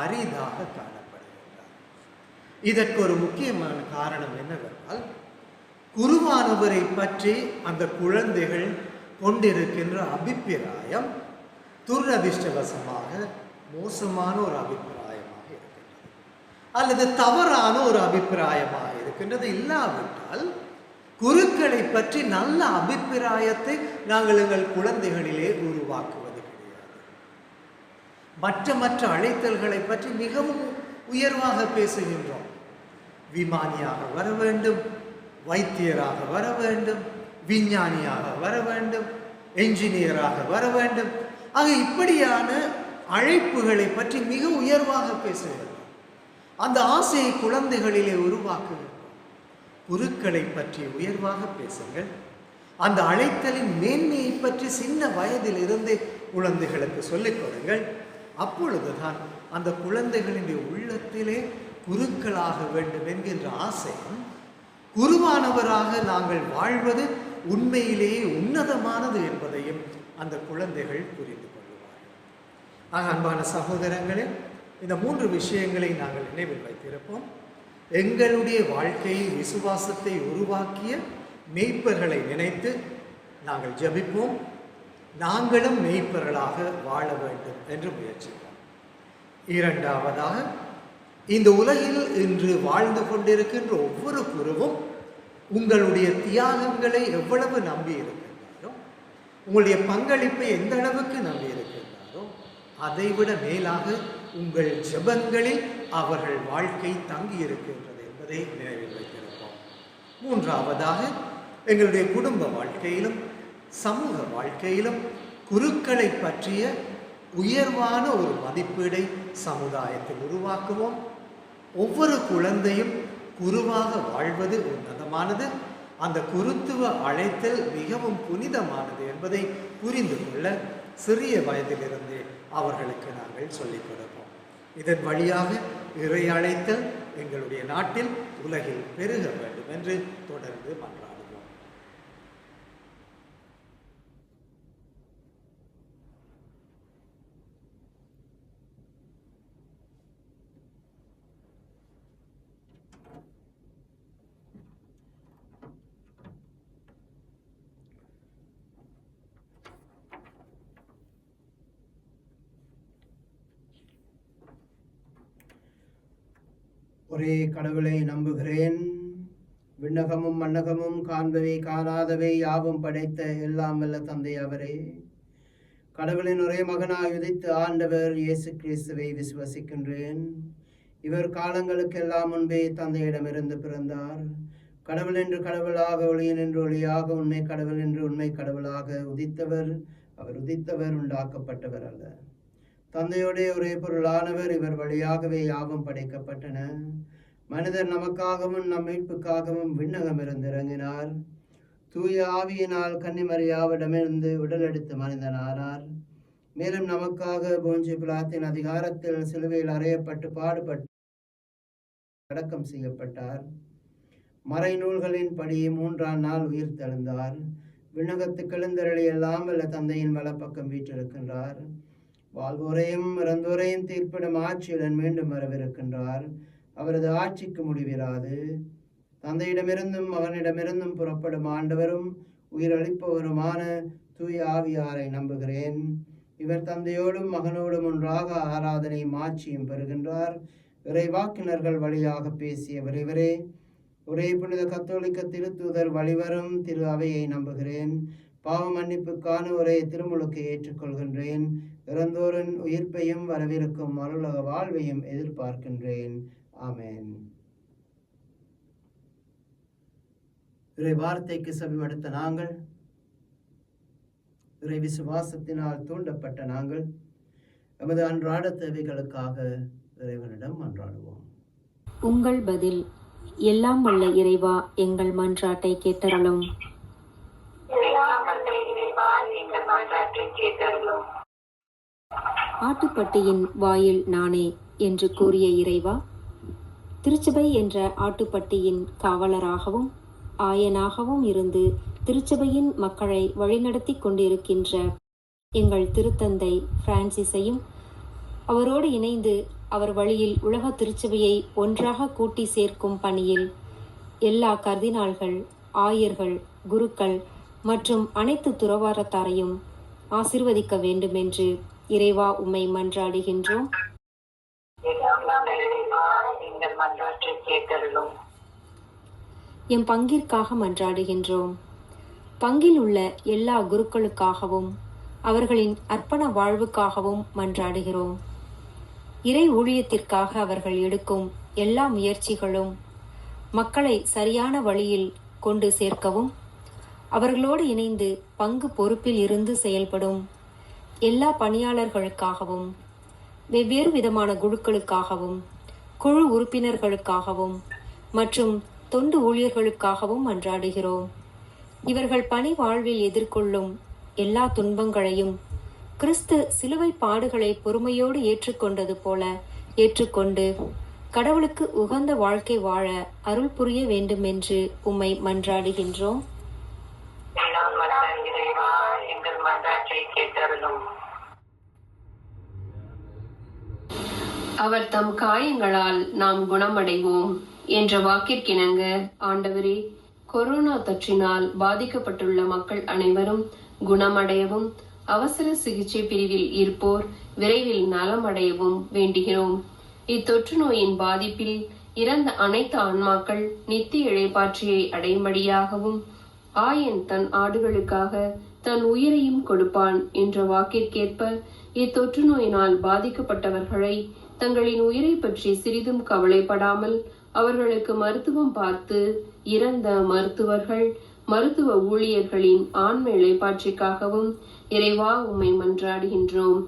அரிதாக காணப்படுகின்றனர். இதற்கு ஒரு முக்கியமான காரணம் என்னவென்றால், குருவானவரை பற்றி அந்த குழந்தைகள் கொண்டிருக்கின்ற அபிப்பிராயம் துரதிர்ஷ்டவசமாக மோசமான ஒரு அபிப்பிராயமாக இருக்கின்றது, அல்லது தவறான ஒரு அபிப்பிராயமாக இருக்கின்றது. இல்லாவிட்டால் குருக்களை பற்றி நல்ல அபிப்பிராயத்தை நாங்கள் எங்கள் குழந்தைகளிலே உருவாக்குவது கிடையாது. மற்ற அழைத்தல்களை பற்றி மிகவும் உயர்வாக பேசுகின்றோம். விமானியாக வர வேண்டும், வைத்தியராக வர வேண்டும், விஞ்ஞானியாக வர வேண்டும், என்ஜினியராக வர வேண்டும். ஆக இப்படியான அழைப்புகளை பற்றி மிக உயர்வாக பேசுகிறோம். அந்த ஆசையை குழந்தைகளிலே உருவாக்குகிறோம். குருக்களை பற்றி உயர்வாக பேசுங்கள். அந்த அழைத்தலின் மேன்மையை பற்றி சின்ன வயதில் இருந்தே குழந்தைகளுக்கு சொல்லிக் கொடுங்கள். அப்பொழுதுதான் அந்த குழந்தைகளின் உள்ளத்திலே குருக்களாக வேண்டும் என்கின்ற ஆசையும், குருவானவராக நாங்கள் வாழ்வது உண்மையிலேயே உன்னதமானது என்பதையும் அந்த குழந்தைகள் புரிந்து கொள்வார்கள். ஆக அன்பான சகோதரங்களே, இந்த 3 விஷயங்களை நாங்கள் நினைவில் வைத்திருப்போம். எங்களுடைய வாழ்க்கையில் விசுவாசத்தை உருவாக்கிய மெய்ப்பர்களை நினைத்து நாங்கள் ஜெபிப்போம். நாங்களும் மெய்ப்பர்களாக வாழ வேண்டும் என்று முயற்சிப்போம். இரண்டாவதாக, இந்த உலகில் இன்று வாழ்ந்து கொண்டிருக்கின்ற ஒவ்வொரு குருவும் உங்களுடைய தியாகங்களை எவ்வளவு நம்பி இருக்கின்றாரோ, உங்களுடைய பங்களிப்பை எந்த அளவுக்கு நம்பி இருக்கின்றாரோ, அதைவிட மேலாக உங்கள் ஜெபங்களில் அவர்கள் வாழ்க்கை தங்கி இருக்கின்றது என்பதை நினைவில் வைத்திருப்போம். மூன்றாவதாக, எங்களுடைய குடும்ப வாழ்க்கையிலும் சமூக வாழ்க்கையிலும் குருக்களை பற்றிய உயர்வான ஒரு மதிப்பீடை சமுதாயத்தில் உருவாக்குவோம். ஒவ்வொரு குழந்தையும் குருவாக வாழ்வது உன்னதமானது. அந்த குருத்துவ அழைத்தல் மிகவும் புனிதமானது என்பதை புரிந்து கொள்ள சிறிய வயதிலிருந்தே அவர்களுக்கு நாங்கள் சொல்லிக் கொடுப்போம். இதன் வழியாக இறை அழைத்தல் எங்களுடைய நாட்டில் உலகில் பெருக வேண்டும் என்று தொடர்ந்து மன்றாடுவோம். ஒரே கடவுளை நம்புகிறேன். விண்ணகமும் மண்ணகமும் காண்பவை காணாதவை யாவும் படைத்த எல்லாம் வல்ல தந்தை அவரே. கடவுளின் ஒரே மகனாய் உதித்த ஆண்டவர் இயேசு கிறிஸ்துவை விசுவசிக்கின்றேன். இவர் காலங்களுக்கெல்லாம் முன்பே தந்தையிடமிருந்து பிறந்தார். கடவுள் என்று கடவுளாக, ஒளியன் என்று ஒளியாக, உண்மை கடவுள் என்று உண்மை கடவுளாக உதித்தவர். அவர் உதித்தவர், உண்டாக்கப்பட்டவர் அல்ல. தந்தையோடே ஒரே பொருளானவர். இவர் வழியாகவே யாவும் படைக்கப்பட்டன. மனிதர் நமக்காகவும் நம் மீட்புக்காகவும் விண்ணகமிருந்து இறங்கினார். தூய ஆவியினால் கன்னிமரியாவிடமிருந்து உடல் எடுத்து மனிதனானார். மேலும் நமக்காக போஞ்சு பிலாத்தின் அதிகாரத்தில் சிலுவையில் அறையப்பட்டு பாடுபட்டு அடக்கம் செய்யப்பட்டார். மறைநூல்களின் படி 3ஆம் நாள் உயிர் தெழுந்தார். விண்ணகத்துக்கு எழுந்தருளி எல்லாம் வல்ல தந்தையின் வலப்பக்கம் வீற்றிருக்கின்றார். வாழ்வோரையும் இறந்தோரையும் தீர்ப்பிடும் ஆட்சியுடன் மீண்டும் வரவிருக்கின்றார். அவரது ஆட்சிக்கு முடிவிராது. தந்தையிடமிருந்தும் அவனிடமிருந்தும் புறப்படும் ஆண்டவரும் உயிரளிப்பவருமான தூய ஆவியாரை நம்புகிறேன். இவர் தந்தையோடும் மகனோடும் ஒன்றாக ஆராதனையும் ஆட்சியும் பெறுகின்றார். இறைவாக்கினர்கள் வழியாக பேசியவர் இவரே. ஒரே புனித கத்தோலிக்க திருத்தூதர் வழிவரும் திரு அவையை நம்புகிறேன். பாவ மன்னிப்புக்கான ஒரே திருமுழுக்கை ஏற்றுக்கொள்கின்றேன். இறந்தோரின் உயிர்ப்பையும் வரவிருக்கும் அருளக வாழ்வையும் எதிர்பார்க்கின்றேன். ஆமென். இறை வார்த்தைக்கு செவிமடுத்த நாங்கள், இறை விசுவாசத்தினால் தூண்டப்பட்ட நாங்கள், எமது அன்றாட தேவைகளுக்காக இறைவனிடம் மன்றாடுவோம். உங்கள் பதில். எல்லாம் வல்ல இறைவா, எங்கள் மன்றாட்டை கேட்டருளும். ஆட்டுப்பட்டியின் வாயில் நானே என்று கூறிய இறைவா, திருச்சபை என்ற ஆட்டுப்பட்டியின் காவலராகவும் ஆயனாகவும் இருந்து திருச்சபையின் மக்களை வழிநடத்தி கொண்டிருக்கின்ற எங்கள் திருத்தந்தை பிரான்சிஸையும் அவரோடு இணைந்து அவர் வழியில் உலக திருச்சபையை ஒன்றாக கூட்டி சேர்க்கும் பணியில் எல்லா கர்தினால்கள், ஆயர்கள், குருக்கள் மற்றும் அனைத்து துறவாரத்தாரையும் ஆசிர்வதிக்க வேண்டும் என்று இறைவா உம்மை மன்றாடுகின்றோம். எம் பங்கிற்காக மன்றாடுகின்றோம். பங்கில் உள்ள எல்லா குருக்களுக்காகவும் அவர்களின் அர்ப்பண வாழ்வுக்காகவும் மன்றாடுகிறோம். இறை ஊழியத்திற்காக அவர்கள் எடுக்கும் எல்லா முயற்சிகளும் மக்களை சரியான வழியில் கொண்டு சேர்க்கவும், அவர்களோடு இணைந்து பங்கு பொறுப்பில் இருந்து செயல்படும் எல்லா பணியாளர்களுக்காகவும், வெவ்வேறு விதமான குழுக்களுக்காகவும், குழு உறுப்பினர்களுக்காகவும் மற்றும் தொண்டு ஊழியர்களுக்காகவும் மன்றாடுகிறோம். இவர்கள் பணி வாழ்வில் எதிர்கொள்ளும் எல்லா துன்பங்களையும் கிறிஸ்து சிலுவை பாடுகளை பொறுமையோடு ஏற்றுக்கொண்டது போல ஏற்றுக்கொண்டு கடவுளுக்கு உகந்த வாழ்க்கை வாழ அருள் புரிய வேண்டும் என்று உம்மை மன்றாடுகின்றோம். அவர் தம் காயங்களால் நாம் குணமடைவோம் என்ற வாக்கிற்கிணங்க, ஆண்டவரே, கொரோனா தொற்றினால் பாதிக்கப்பட்டுள்ள மக்கள் அனைவரும் குணமடையவும், அவசர சிகிச்சை பிரிவில் இருப்போர் விரைவில் நலமடையவும் வேண்டுகிறோம். இத்தொற்று நோயின் பாதிப்பில் இறந்த அனைத்து ஆன்மாக்கள் நித்திய இளைப்பாற்றியை அடையும்படியாகவும், ஆயன் தன் ஆடுகளுக்காக தன் உயிரையும் கொடுப்பான் என்ற வாக்கிற்கேற்ப இத்தொற்று நோயினால் பாதிக்கப்பட்டவர்களை தங்களின் உயிரை பற்றி சிறிதும் கவலைப்படாமல் அவர்களுக்கு மருத்துவம் பார்த்து இறந்த மருத்துவர்கள், மருத்துவ ஊழியர்களின் ஆன்ம இளைப்பாற்றிக்காகவும் இறைவா உம்மை மன்றாடுகின்றோம்.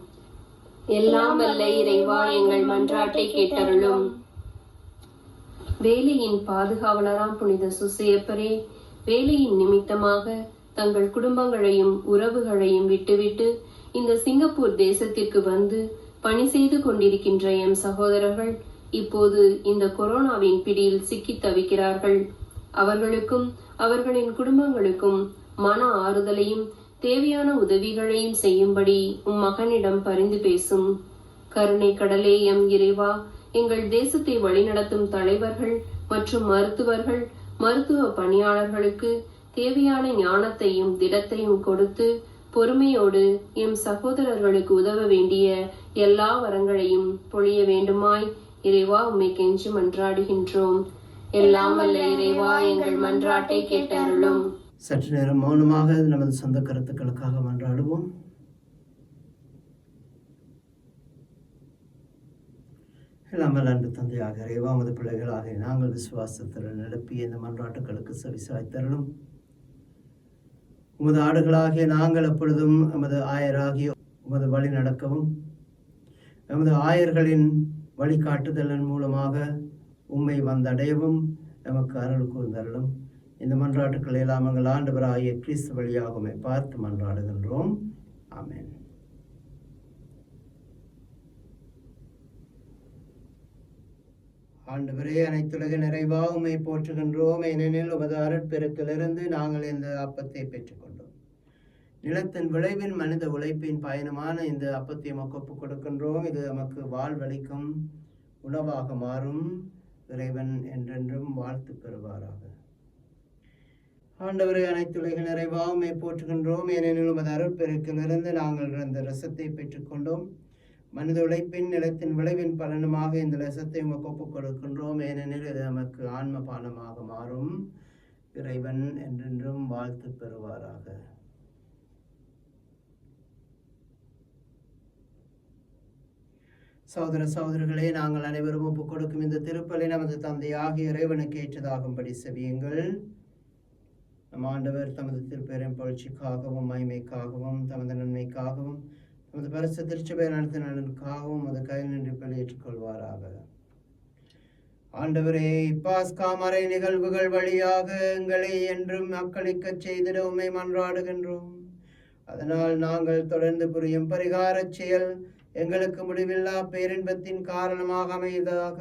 எல்லாம் வல்ல இறைவா, எங்கள் மன்றாட்டை கேட்டருளும். வேலையின் பாதுகாவலராம் புனித சுசையப்பரே, வேலையின் நிமித்தமாக தங்கள் குடும்பங்களையும் உறவுகளையும் விட்டுவிட்டு இந்த சிங்கப்பூர் தேசத்திற்கு வந்து பணி செய்து கொண்டிருக்கின்ற எம் சகோதரர்கள் இப்போது இந்த கொரோனாவின் பிடியில் சிக்கி தவிக்கிறார்கள். அவர்களுக்கும் அவர்களின் குடும்பங்களுக்கும் மன ஆறுதலையும் தேவையான உதவிகளையும் செய்யும்படி உம் மகனிடம் பரிந்து பேசும். கருணை கடலே எம் இறைவா, எங்கள் தேசத்தை வழிநடத்தும் தலைவர்கள் மற்றும் மருத்துவர்கள், மருத்துவ பணியாளர்களுக்கு தேவையான ஞானத்தையும் திடத்தையும் கொடுத்து பொறுமையோடு எம் சகோதரர்களுக்கு உதவ வேண்டிய எல்லா வரங்களையும் பொழிய வேண்டுமாய் இறைவா உம்மை கெஞ்சி மன்றாடுகின்றோம். எல்லாம் வல்ல இறைவா, எங்கள் மன்றாட்டை கேட்டருளும். சற்று நேரம் மௌனமாக நமது சொந்த கருத்துக்களுக்காக மன்றாடுவோம். எல்லாம் வல்ல அன்பு தந்தையாக இறைவா, உமது பிள்ளைகளாக நாங்கள் விசுவாசத்தில் நிரப்பிய இந்த மன்றாட்டுகளுக்கு செவிசாய்த்தருளும். உமது ஆடுகளாகிய நாங்கள் எப்பொழுதும் எமது ஆயராகிய உமது வழி நடக்கவும், எமது ஆயர்களின் வழிகாட்டுதலின் மூலமாக உம்மை வந்தடையவும் எமக்கு அருள் கூர்ந்தருளும். இந்த மன்றாட்டுக்களை எல்லாம் எங்கள் ஆண்டவராகிய கிறிஸ்து வழியாக உம்மை பார்த்து மன்றாடுகின்றோம். ஆமென். ஆண்டவரே, அனைத்துலக நிறைவா உம்மை போற்றுகின்றோம். ஏனெனில் உமது அருட்பெருக்கிலிருந்து நாங்கள் இந்த அப்பத்தை பெற்றுக்கொண்டோம். நிலத்தின் விளைவின் மனித உழைப்பின் பயணமான இந்த அப்பத்தை எமக்கு ஒப்புக் கொடுக்கின்றோம். இது நமக்கு வாழ்வளிக்கும் உணவாக மாறும். இறைவன் என்றென்றும் வாழ்த்து பெறுவாராக. ஆண்டவரே, அனைத்துலக நிறைவா உம்மை போற்றுகின்றோம். ஏனெனில் உமது அருட்பெருக்கிலிருந்து நாங்கள் இந்த ரசத்தை பெற்றுக்கொண்டோம். மனித உழைப்பின் நிலத்தின் விளைவின் பலனுமாக இந்த ரசத்தை உமக்கு ஒப்புக் கொடுக்கின்றோம். ஏனெனில் இது நமக்கு ஆன்ம பானமாக மாறும். இறைவன் என்றென்றும் வாழ்த்து பெறுவாராக. சகோதர சகோதரிகளே, நாங்கள் அனைவரும் ஒப்புக் கொடுக்கும் இந்த திருப்பலி நமது தந்தையாகிய இறைவனுக்கு ஏற்றதாகும்படி செவியுங்கள். நம் ஆண்டவர் தமது திருப்பெரும் புகழ்ச்சிக்காகவும் மகிமைக்காகவும் தமது நன்மைக்காகவும் உமது பரிசு திருச்சபை நடத்தின நலனுக்காகவும் அது கையில் நின்று பலியேற்றுக் கொள்வாராக. ஆண்டவரே, பாஸ்கா மறை நிகழ்வுகள் வழியாக எங்களை என்றும் அக்களிக்கச் செய்திட உம்மை மன்றாடுகின்றோம். அதனால் நாங்கள் தொடர்ந்து புரியும் பரிகாரச் செயல் எங்களுக்கு முடிவில்லா பேரின்பத்தின் காரணமாக அமைவதாக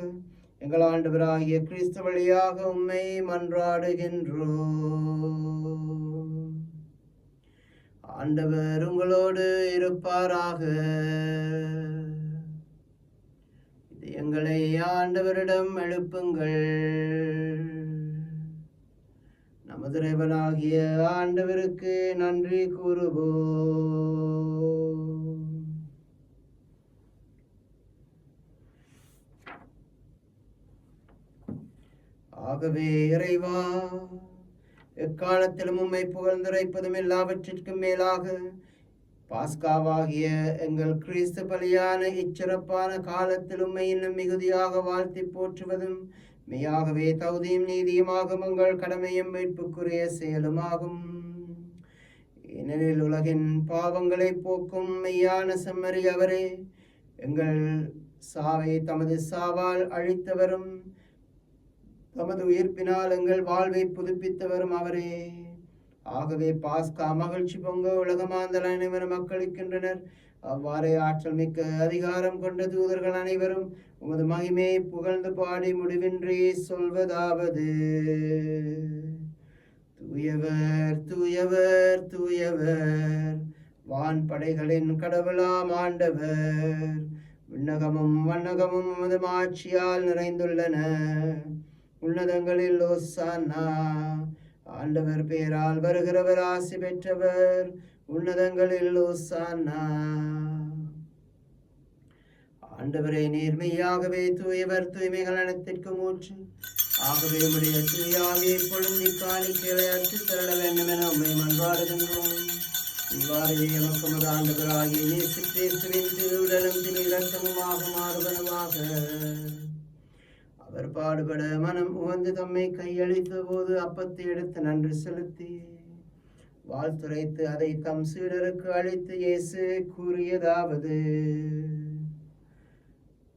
எங்கள் ஆண்டவராகிய கிறிஸ்து வழியாக உம்மை மன்றாடுகின்றோம். ஆண்டவர் உங்களோடு இருப்பாராக. எங்களை ஆண்டவரிடம் எழுப்புங்கள். நமது இறைவனாகிய ஆண்டவருக்கு நன்றி கூறுவோம். ஆகவே இறைவா, எக்காலத்திலும் உம்மை புகழ்ந்துரைப்பதும் எல்லாவற்றிற்கும் மேலாக பாஸ்காவாகிய எங்கள் கிறிஸ்து பலியான இச்சிறப்பான காலத்தில் உம்மை இன்னும் மிகுதியாக வாழ்த்தி போற்றுவதும் மெய்யாகவே தகுதியும் நீதியுமாகும் எங்கள் கடமையும் மீட்புக்குரிய செயலுமாகும். ஏனெனில் உலகின் பாவங்களை போக்கும் மெய்யான செம்மறி அவரே, எங்கள் சாவை தமது சாவால் அழித்தவரும் தமது உயிர்ப்பினால் எங்கள் வாழ்வை புதுப்பித்தவரும் அவரே. ஆகவே பாஸ்கா மகிழ்ச்சி பொங்க உலகமாந்தல் அனைவரும் மக்களிக்கின்றனர். அவ்வாறே ஆற்றல் மிக்க அதிகாரம் கொண்ட தூதர்கள் அனைவரும் உமது மகிமையை புகழ்ந்து பாடி முடிவின்றி சொல்வதாவது: தூயவர் தூயவர் தூயவர், வான் படைகளின் கடவுளாம் ஆண்டவர். விண்ணகமும் வண்ணகமும் உமது மாட்சியால் நிறைந்துள்ளன. உன்னதங்களில் ஓசானா. ஆண்டவர் பெயரால் வருகிறவர் ஆசி பெற்றவர். உன்னதங்களில் ஓசானா. ஆண்டவரே, நேர்மையாகவே தூயவர், தூய்மைகள் அனைத்திற்கும் ஊற்று. ஆகவே உம்முடைய தூயாவியை பொழுந்தி காணிக்கைகளை அற்றுத் தரள வேண்டும் என உம்மை மன்றாடுகின்றோம். இவ்வாறு எமக்கு உமது ஆண்டவராகிய இயேசு கிறிஸ்துவின் திருவுடலும் திரு இரத்தமுமாக மாறுவனவாக. அவர் பாடுபட மனம் உவந்து தம்மை கையளித்த போது அப்பத்தை எடுத்து நன்றி செலுத்தி வாழ்த்துரைத்து அதை தம் சீடருக்கு அளித்து இயேசு கூறியதாவது: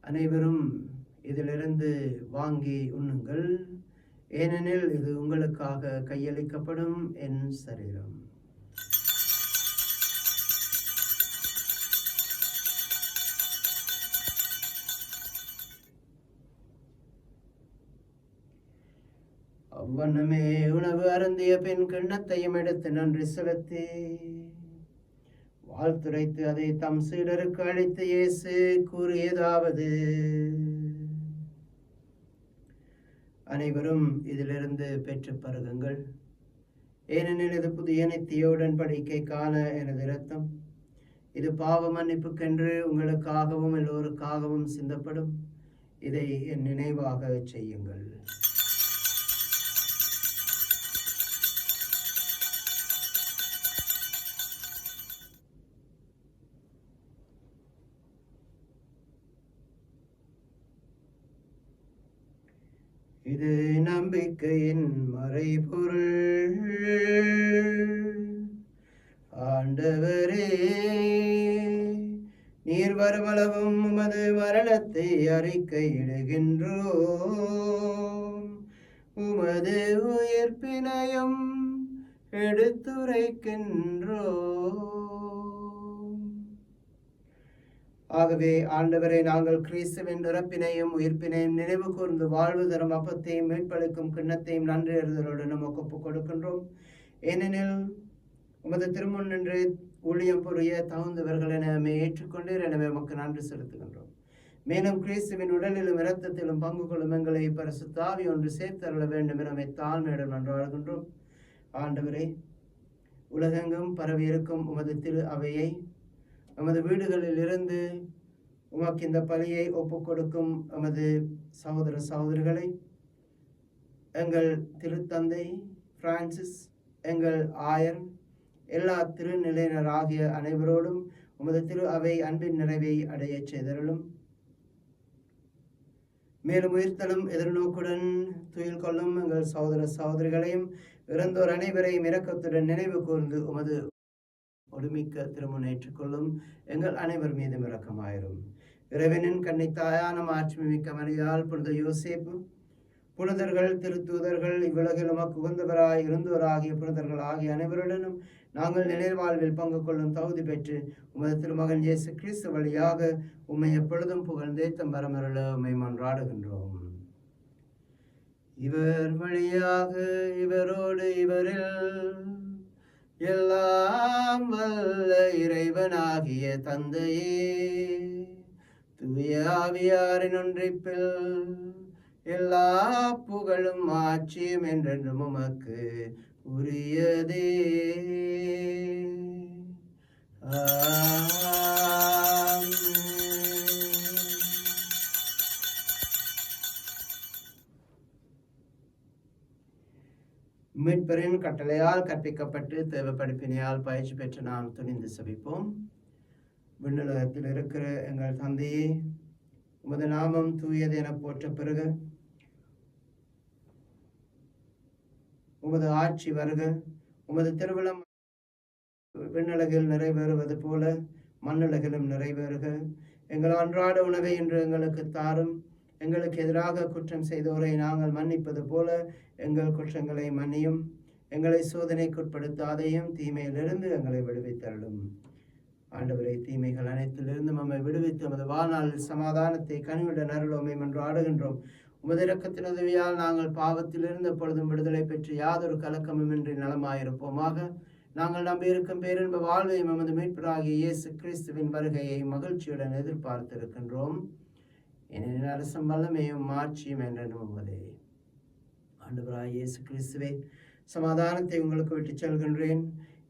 அனைவரும் இதிலிருந்து வாங்கி உண்ணுங்கள், ஏனெனில் இது உங்களுக்காக கையளிக்கப்படும் என் சரீரம். அவ்வண்ணமே உணவு அருந்திய பின் கிண்ணத்தையும் எடுத்து நன்றி செலுத்தி வாழ்த்துரைத்து அதை தம் சீடருக்கு அளித்து இயேசு கூறியதாவது: அனைவரும் இதிலிருந்து பெற்று பருகுங்கள், ஏனெனில் இது புதிய நித்திய உடன்படிக்கைக்கான எனது இரத்தம். இது பாவ மன்னிப்புக்கென்று உங்களுக்காகவும் எல்லோருக்காகவும் சிந்தப்படும். இதை என் நினைவாக செய்யுங்கள். இது நம்பிக்கையின் மறைபொருள். ஆண்டவரே, நீர் வருமளவும் உமது மரணத்தை அறிக்கையிடுகின்றோம், உமது உயிர்ப்பினையும் எடுத்துரைக்கின்றோம். ஆகவே ஆண்டவரை, நாங்கள் கிறிஸ்துவின் இறப்பினையும் உயிர்ப்பினையும் நினைவு கூர்ந்து வாழ்வு தரும் அப்பத்தையும் மீட்பளிக்கும் கிண்ணத்தையும் நன்றி அறிதலுடன் நமக்கு ஒப்புக் கொடுக்கின்றோம். ஏனெனில் உமது திருமுன் நின்று ஊழியம் புரிய தகுந்தவர்கள் என ஏற்றுக்கொண்டீர். எனவே நமக்கு நன்றி செலுத்துகின்றோம். மேலும் கிறிஸ்துவின் உடலிலும் இரத்தத்திலும் பங்கு கொள்ளும் எங்களை பரிசுத்த ஆவி ஒன்று சேர்த்தருள வேண்டும் என தாழ்மையுடன் மன்றாடுகின்றோம். ஆண்டவரே, உலகெங்கும் பரவி இருக்கும் உமது திரு அவையை நமது வீடுகளில் இருந்து உமக்கு இந்த பலியை ஒப்புக் கொடுக்கும் எமது சகோதர சகோதரிகளை, எங்கள் திருத்தந்தை பிரான்சிஸ், எங்கள் ஆயர், எல்லா திருநிலையினர் ஆகிய அனைவரோடும் உமது திரு அவை அன்பின் நிறைவை அடைய செய்தருளும். மேலும் உயிர்த்தலும் எதிர்நோக்குடன் துயில் கொள்ளும் எங்கள் சகோதர சகோதரிகளையும் இறந்தோர் அனைவரையும் இரக்கத்துடன் நினைவு கூர்ந்து உமது ஒடுமிக்க திருமுன் ஏற்றுக்கொள்ளும். எங்கள் அனைவர் மீதும் இரக்கமாயிரும். இறைவனின் கன்னித்தாயான மாட்சிமை மிக்க மரியாள், புனித யோசேப்பு, புனிதர்கள், திருத்தூதர்கள், இவ்வுலகில் உமக்கு உகந்தவராய் இருந்தவராகிய புனிதர்கள் ஆகிய அனைவருடனும் நாங்கள் நிலை வாழ்வில் பங்கு கொள்ளும் தகுதி பெற்று உமது திருமகன் இயேசு கிறிஸ்து வழியாக உம்மை எப்பொழுதும் புகழ்ந்தேத்தம் வரமருள உம்மை மன்றாடுகின்றோம். இவர் வழியாக, இவரோடு, இவரில் எல்லாம் வல்ல இறைவனாகிய தந்தையே, தூய ஆவியாரின் ஒன்றிப்பில் எல்லா புகழும் ஆட்சியும் என்றென்றும் உமக்கு உரியதே. மீட்பரின் கட்டளையால் கற்பிக்கப்பட்டு தேவ படிப்பினையால் பயிற்சி பெற்று நாம் துணிந்து செபிப்போம். விண்ணுலகத்தில் இருக்கிற எங்கள் தந்தையே, உமது நாமம் தூயது என போற்ற பெறுக. உமது ஆட்சி வருக. உமது திருவிழம் விண்ணுலகில் நிறைவேறுவது போல மண்ணுலகிலும் நிறைவேறுக. எங்கள் அன்றாட உணவை இன்று எங்களுக்கு தாரும். எங்களுக்கு எதிராக குற்றம் செய்தோரை நாங்கள் மன்னிப்பது போல எங்கள் குற்றங்களை மன்னியும். எங்களை சோதனைக்குட்படுத்தாதையும் தீமையிலிருந்து எங்களை விடுவித்தருளும். ஆண்டவரை, தீமைகள் அனைத்திலிருந்து நம்மை விடுவித்து நமது வாழ்நாளில் சமாதானத்தை கனிவுடன் அருளுமை என்று ஆடுகின்றோம். உமது இரக்கத்தின் உதவியால் நாங்கள் பாவத்திலிருந்து எப்பொழுதும் விடுதலை பெற்று யாதொரு கலக்கமுமின்றி நலமாயிருப்போமாக. நாங்கள் நம்பியிருக்கும் பேரின்ப வாழ்வையும் நமது மீட்பராகிய இயேசு கிறிஸ்துவின் வருகையை மகிழ்ச்சியுடன் எதிர்பார்த்திருக்கின்றோம். ஏனெனில் அரசும் வல்லமையும் மாட்சியும் என்றென்றும் உமதே. ஆண்டவராகிய இயேசு கிறிஸ்துவே, சமாதானத்தை உங்களுக்கு விட்டுச் செல்கின்றேன்,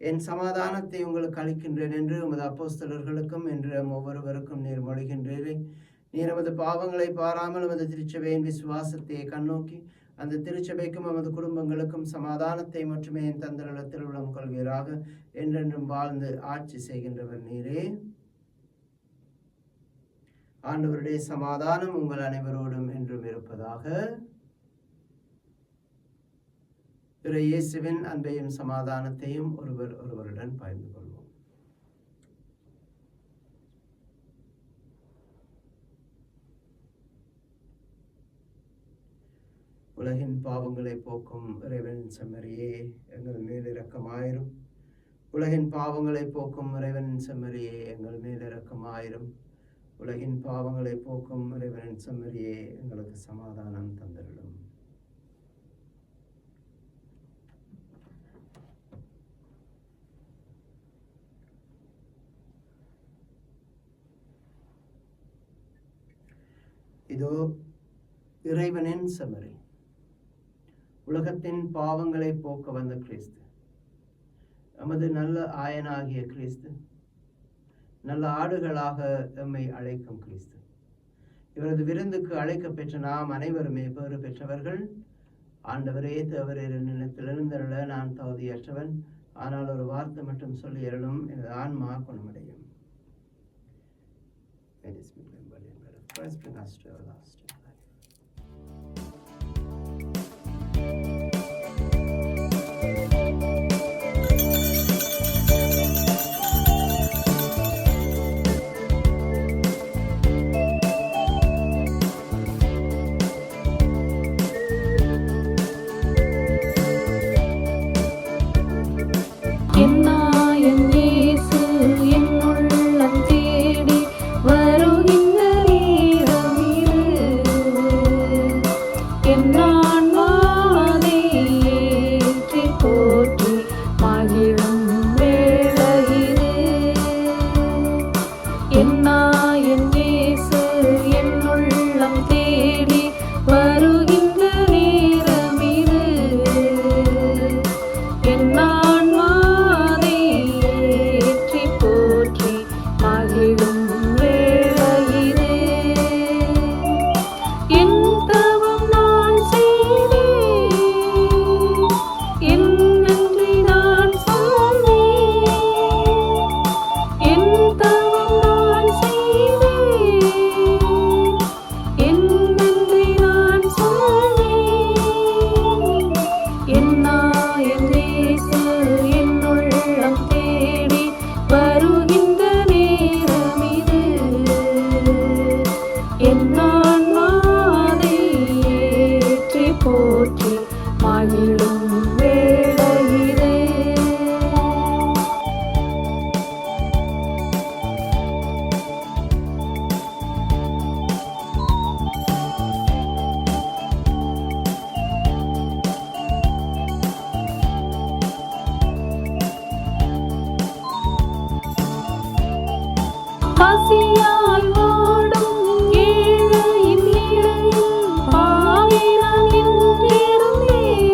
என் சமாதானத்தை உங்களுக்கு அளிக்கின்றேன் என்று உமது அப்போஸ்தலர்களுக்கும் என்று ஒவ்வொருவருக்கும் நீர் மொழிகின்றீரே. நீர் நமது பாவங்களை பாராமல் நமது திருச்சபையின் விசுவாசத்தை கண்ணோக்கி அந்த திருச்சபைக்கும் நமது குடும்பங்களுக்கும் சமாதானத்தை மட்டுமே என் தந்தரள திருவிழம் கொள்வீராக. என்றென்றும் வாழ்ந்து ஆட்சி செய்கின்றவர் நீரே. ஆண்டவருடைய சமாதானம் உங்கள் அனைவரோடும் என்றும் இருப்பதாக. திரு இயேசுவின் அன்பையும் சமாதானத்தையும் ஒருவருடன் பகிர்ந்து கொள்வோம். உலகின் பாவங்களை போக்கும் இறைவனின் செம்மறியே, எங்கள் மேல் இரக்கமாயிரும். உலகின் பாவங்களை போக்கும் இறைவனின் செம்மறியே, எங்கள் மேல் இரக்கமாயிரும். உலகின் பாவங்களை போக்கும் இறைவனின் செம்மறியே, எங்களுக்கு சமாதானம் தந்தருளும். இதோ இறைவனின் செம்மறி, உலகத்தின் பாவங்களை போக்க வந்த கிறிஸ்து, நமது நல்ல ஆயனாகிய கிறிஸ்து, நல்ல ஆடுகளாக எம்மை அழைக்கும் கிறிஸ்து. இவரது விருந்துக்கு அழைக்க பெற்ற நாம் அனைவருமே பேறு பெற்றவர்கள். ஆண்டவரே, தேவரீர் நிலத்தில் எழுந்தருள நான் தகுதியற்றவன், ஆனால் ஒரு வார்த்தை மட்டும் சொல்லி அருளும், எனது ஆன்மா குணமடையும். Christ bring us to everlasting life. என்னாயும் இயேசு என்னுள்ளம் தேடி வருகின்ற நேரம் இது. வருகின்ற நேரமிது. என் ஆன்மாவை ஏற்றி போற்றி மகிழும் வேளையிலே. பசியால் வாடும் ஏழையின் நிலையில் பாவினான் என்றிருந்தேன்.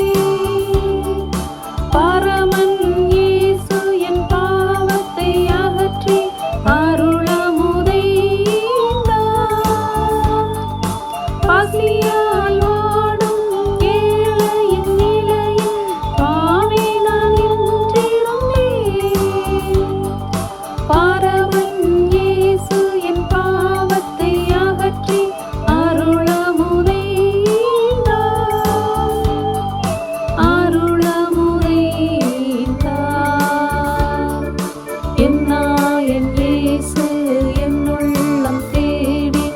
பரமன் இயேசு என் பாவத்தை அகற்றி அருளமுதை ஈந்தார். பசியால் வாடும் ஏழையின் நிலையில் பாவினான் என்றிருந்தேன். பரமன் இயேசு என் பாவத்தை அகற்றி அருளமுதை ஈந்தார். அருளமுதை ஈந்தார். என் இயேசு என் உள்ளம் தேடி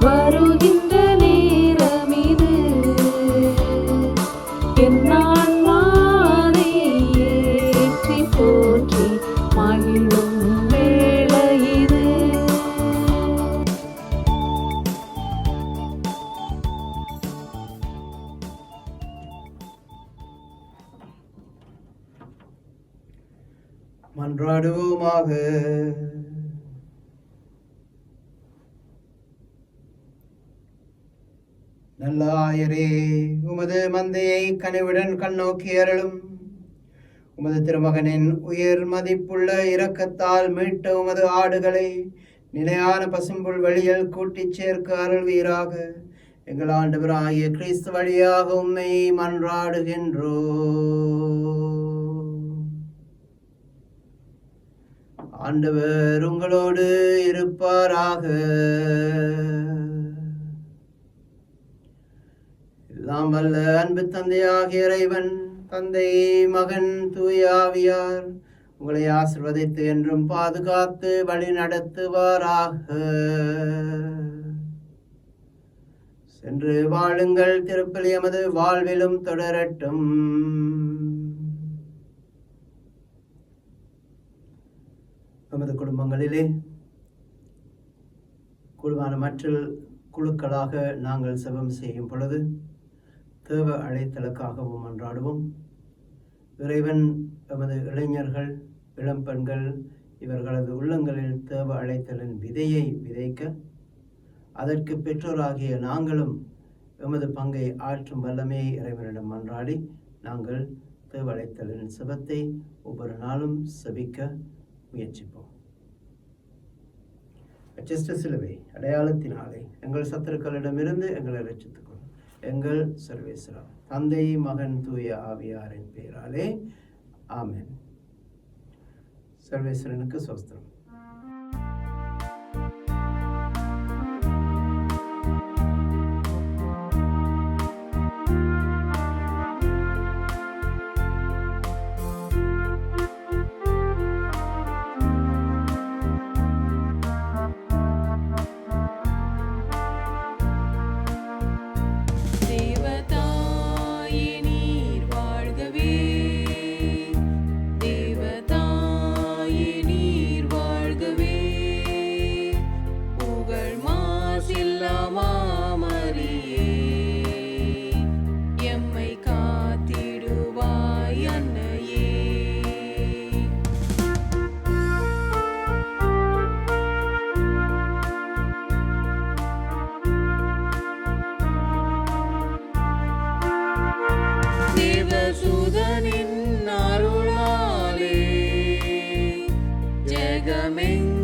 வருகின்ற நேரமிது. என் ஆன்மாவை ஏற்றி போற்றி மகிழும் வேளையிது. மன்றாடுவோமாக. நல்ல ஆயரே, உமது மந்தையை கனிவுடன் கண்ணோக்கி அருளும். உமது திருமகனின் உயர் மதிப்புள்ள இரக்கத்தால் மீட்ட உமது ஆடுகளை நிலையான பசும்புல் வெளியில் கூட்டிச் சேர்க்க அருள்வீராக. எங்கள் ஆண்டவராகிய கிறிஸ்து வழியாக உம்மை மன்றாடுகின்றோம். ஆண்டவர் உங்களோடு இருப்பாராக. எல்லாம் வல்ல அன்பு தந்தையாகிய இறைவன், தந்தை, மகன், தூய ஆவியார் உங்களை ஆசீர்வதித்து என்றும் பாதுகாத்து வழி நடத்துவாராக. சென்று வாழுங்கள். திருப்பலி எமது வாழ்விலும் தொடரட்டும். நமது குடும்பங்களிலே குழுவான மற்ற குழுக்களாக நாங்கள் செபம் செய்யும் பொழுது தேவ அழைத்தலுக்காகவும் மன்றாடுவோம். இறைவன் எமது இளைஞர்கள், இளம் பெண்கள் இவர்களது உள்ளங்களில் தேவ அழைத்தலின் விதையை விதைக்க, அதற்கு பெற்றோராகிய நாங்களும் எமது பங்கை ஆற்றும் வல்லமே இறைவனிடம் மன்றாடி நாங்கள் தேவ அழைத்தலின் செபத்தை ஒவ்வொரு நாளும் செபிக்க முயற்சிப்போம். அச்சஸ்ட சிலுவை அடையாளத்தினாலே எங்கள் சத்துருக்களிடமிருந்து எங்களை ரட்சித்துக் கொள்ளும். எங்கள் சர்வேஸ்வரா, தந்தை, மகன், தூய ஆவியாரின் பெயராலே ஆமென். சர்வேஸ்வரனுக்கு ஸ்தோத்திரம். ஜெகமெங்கும்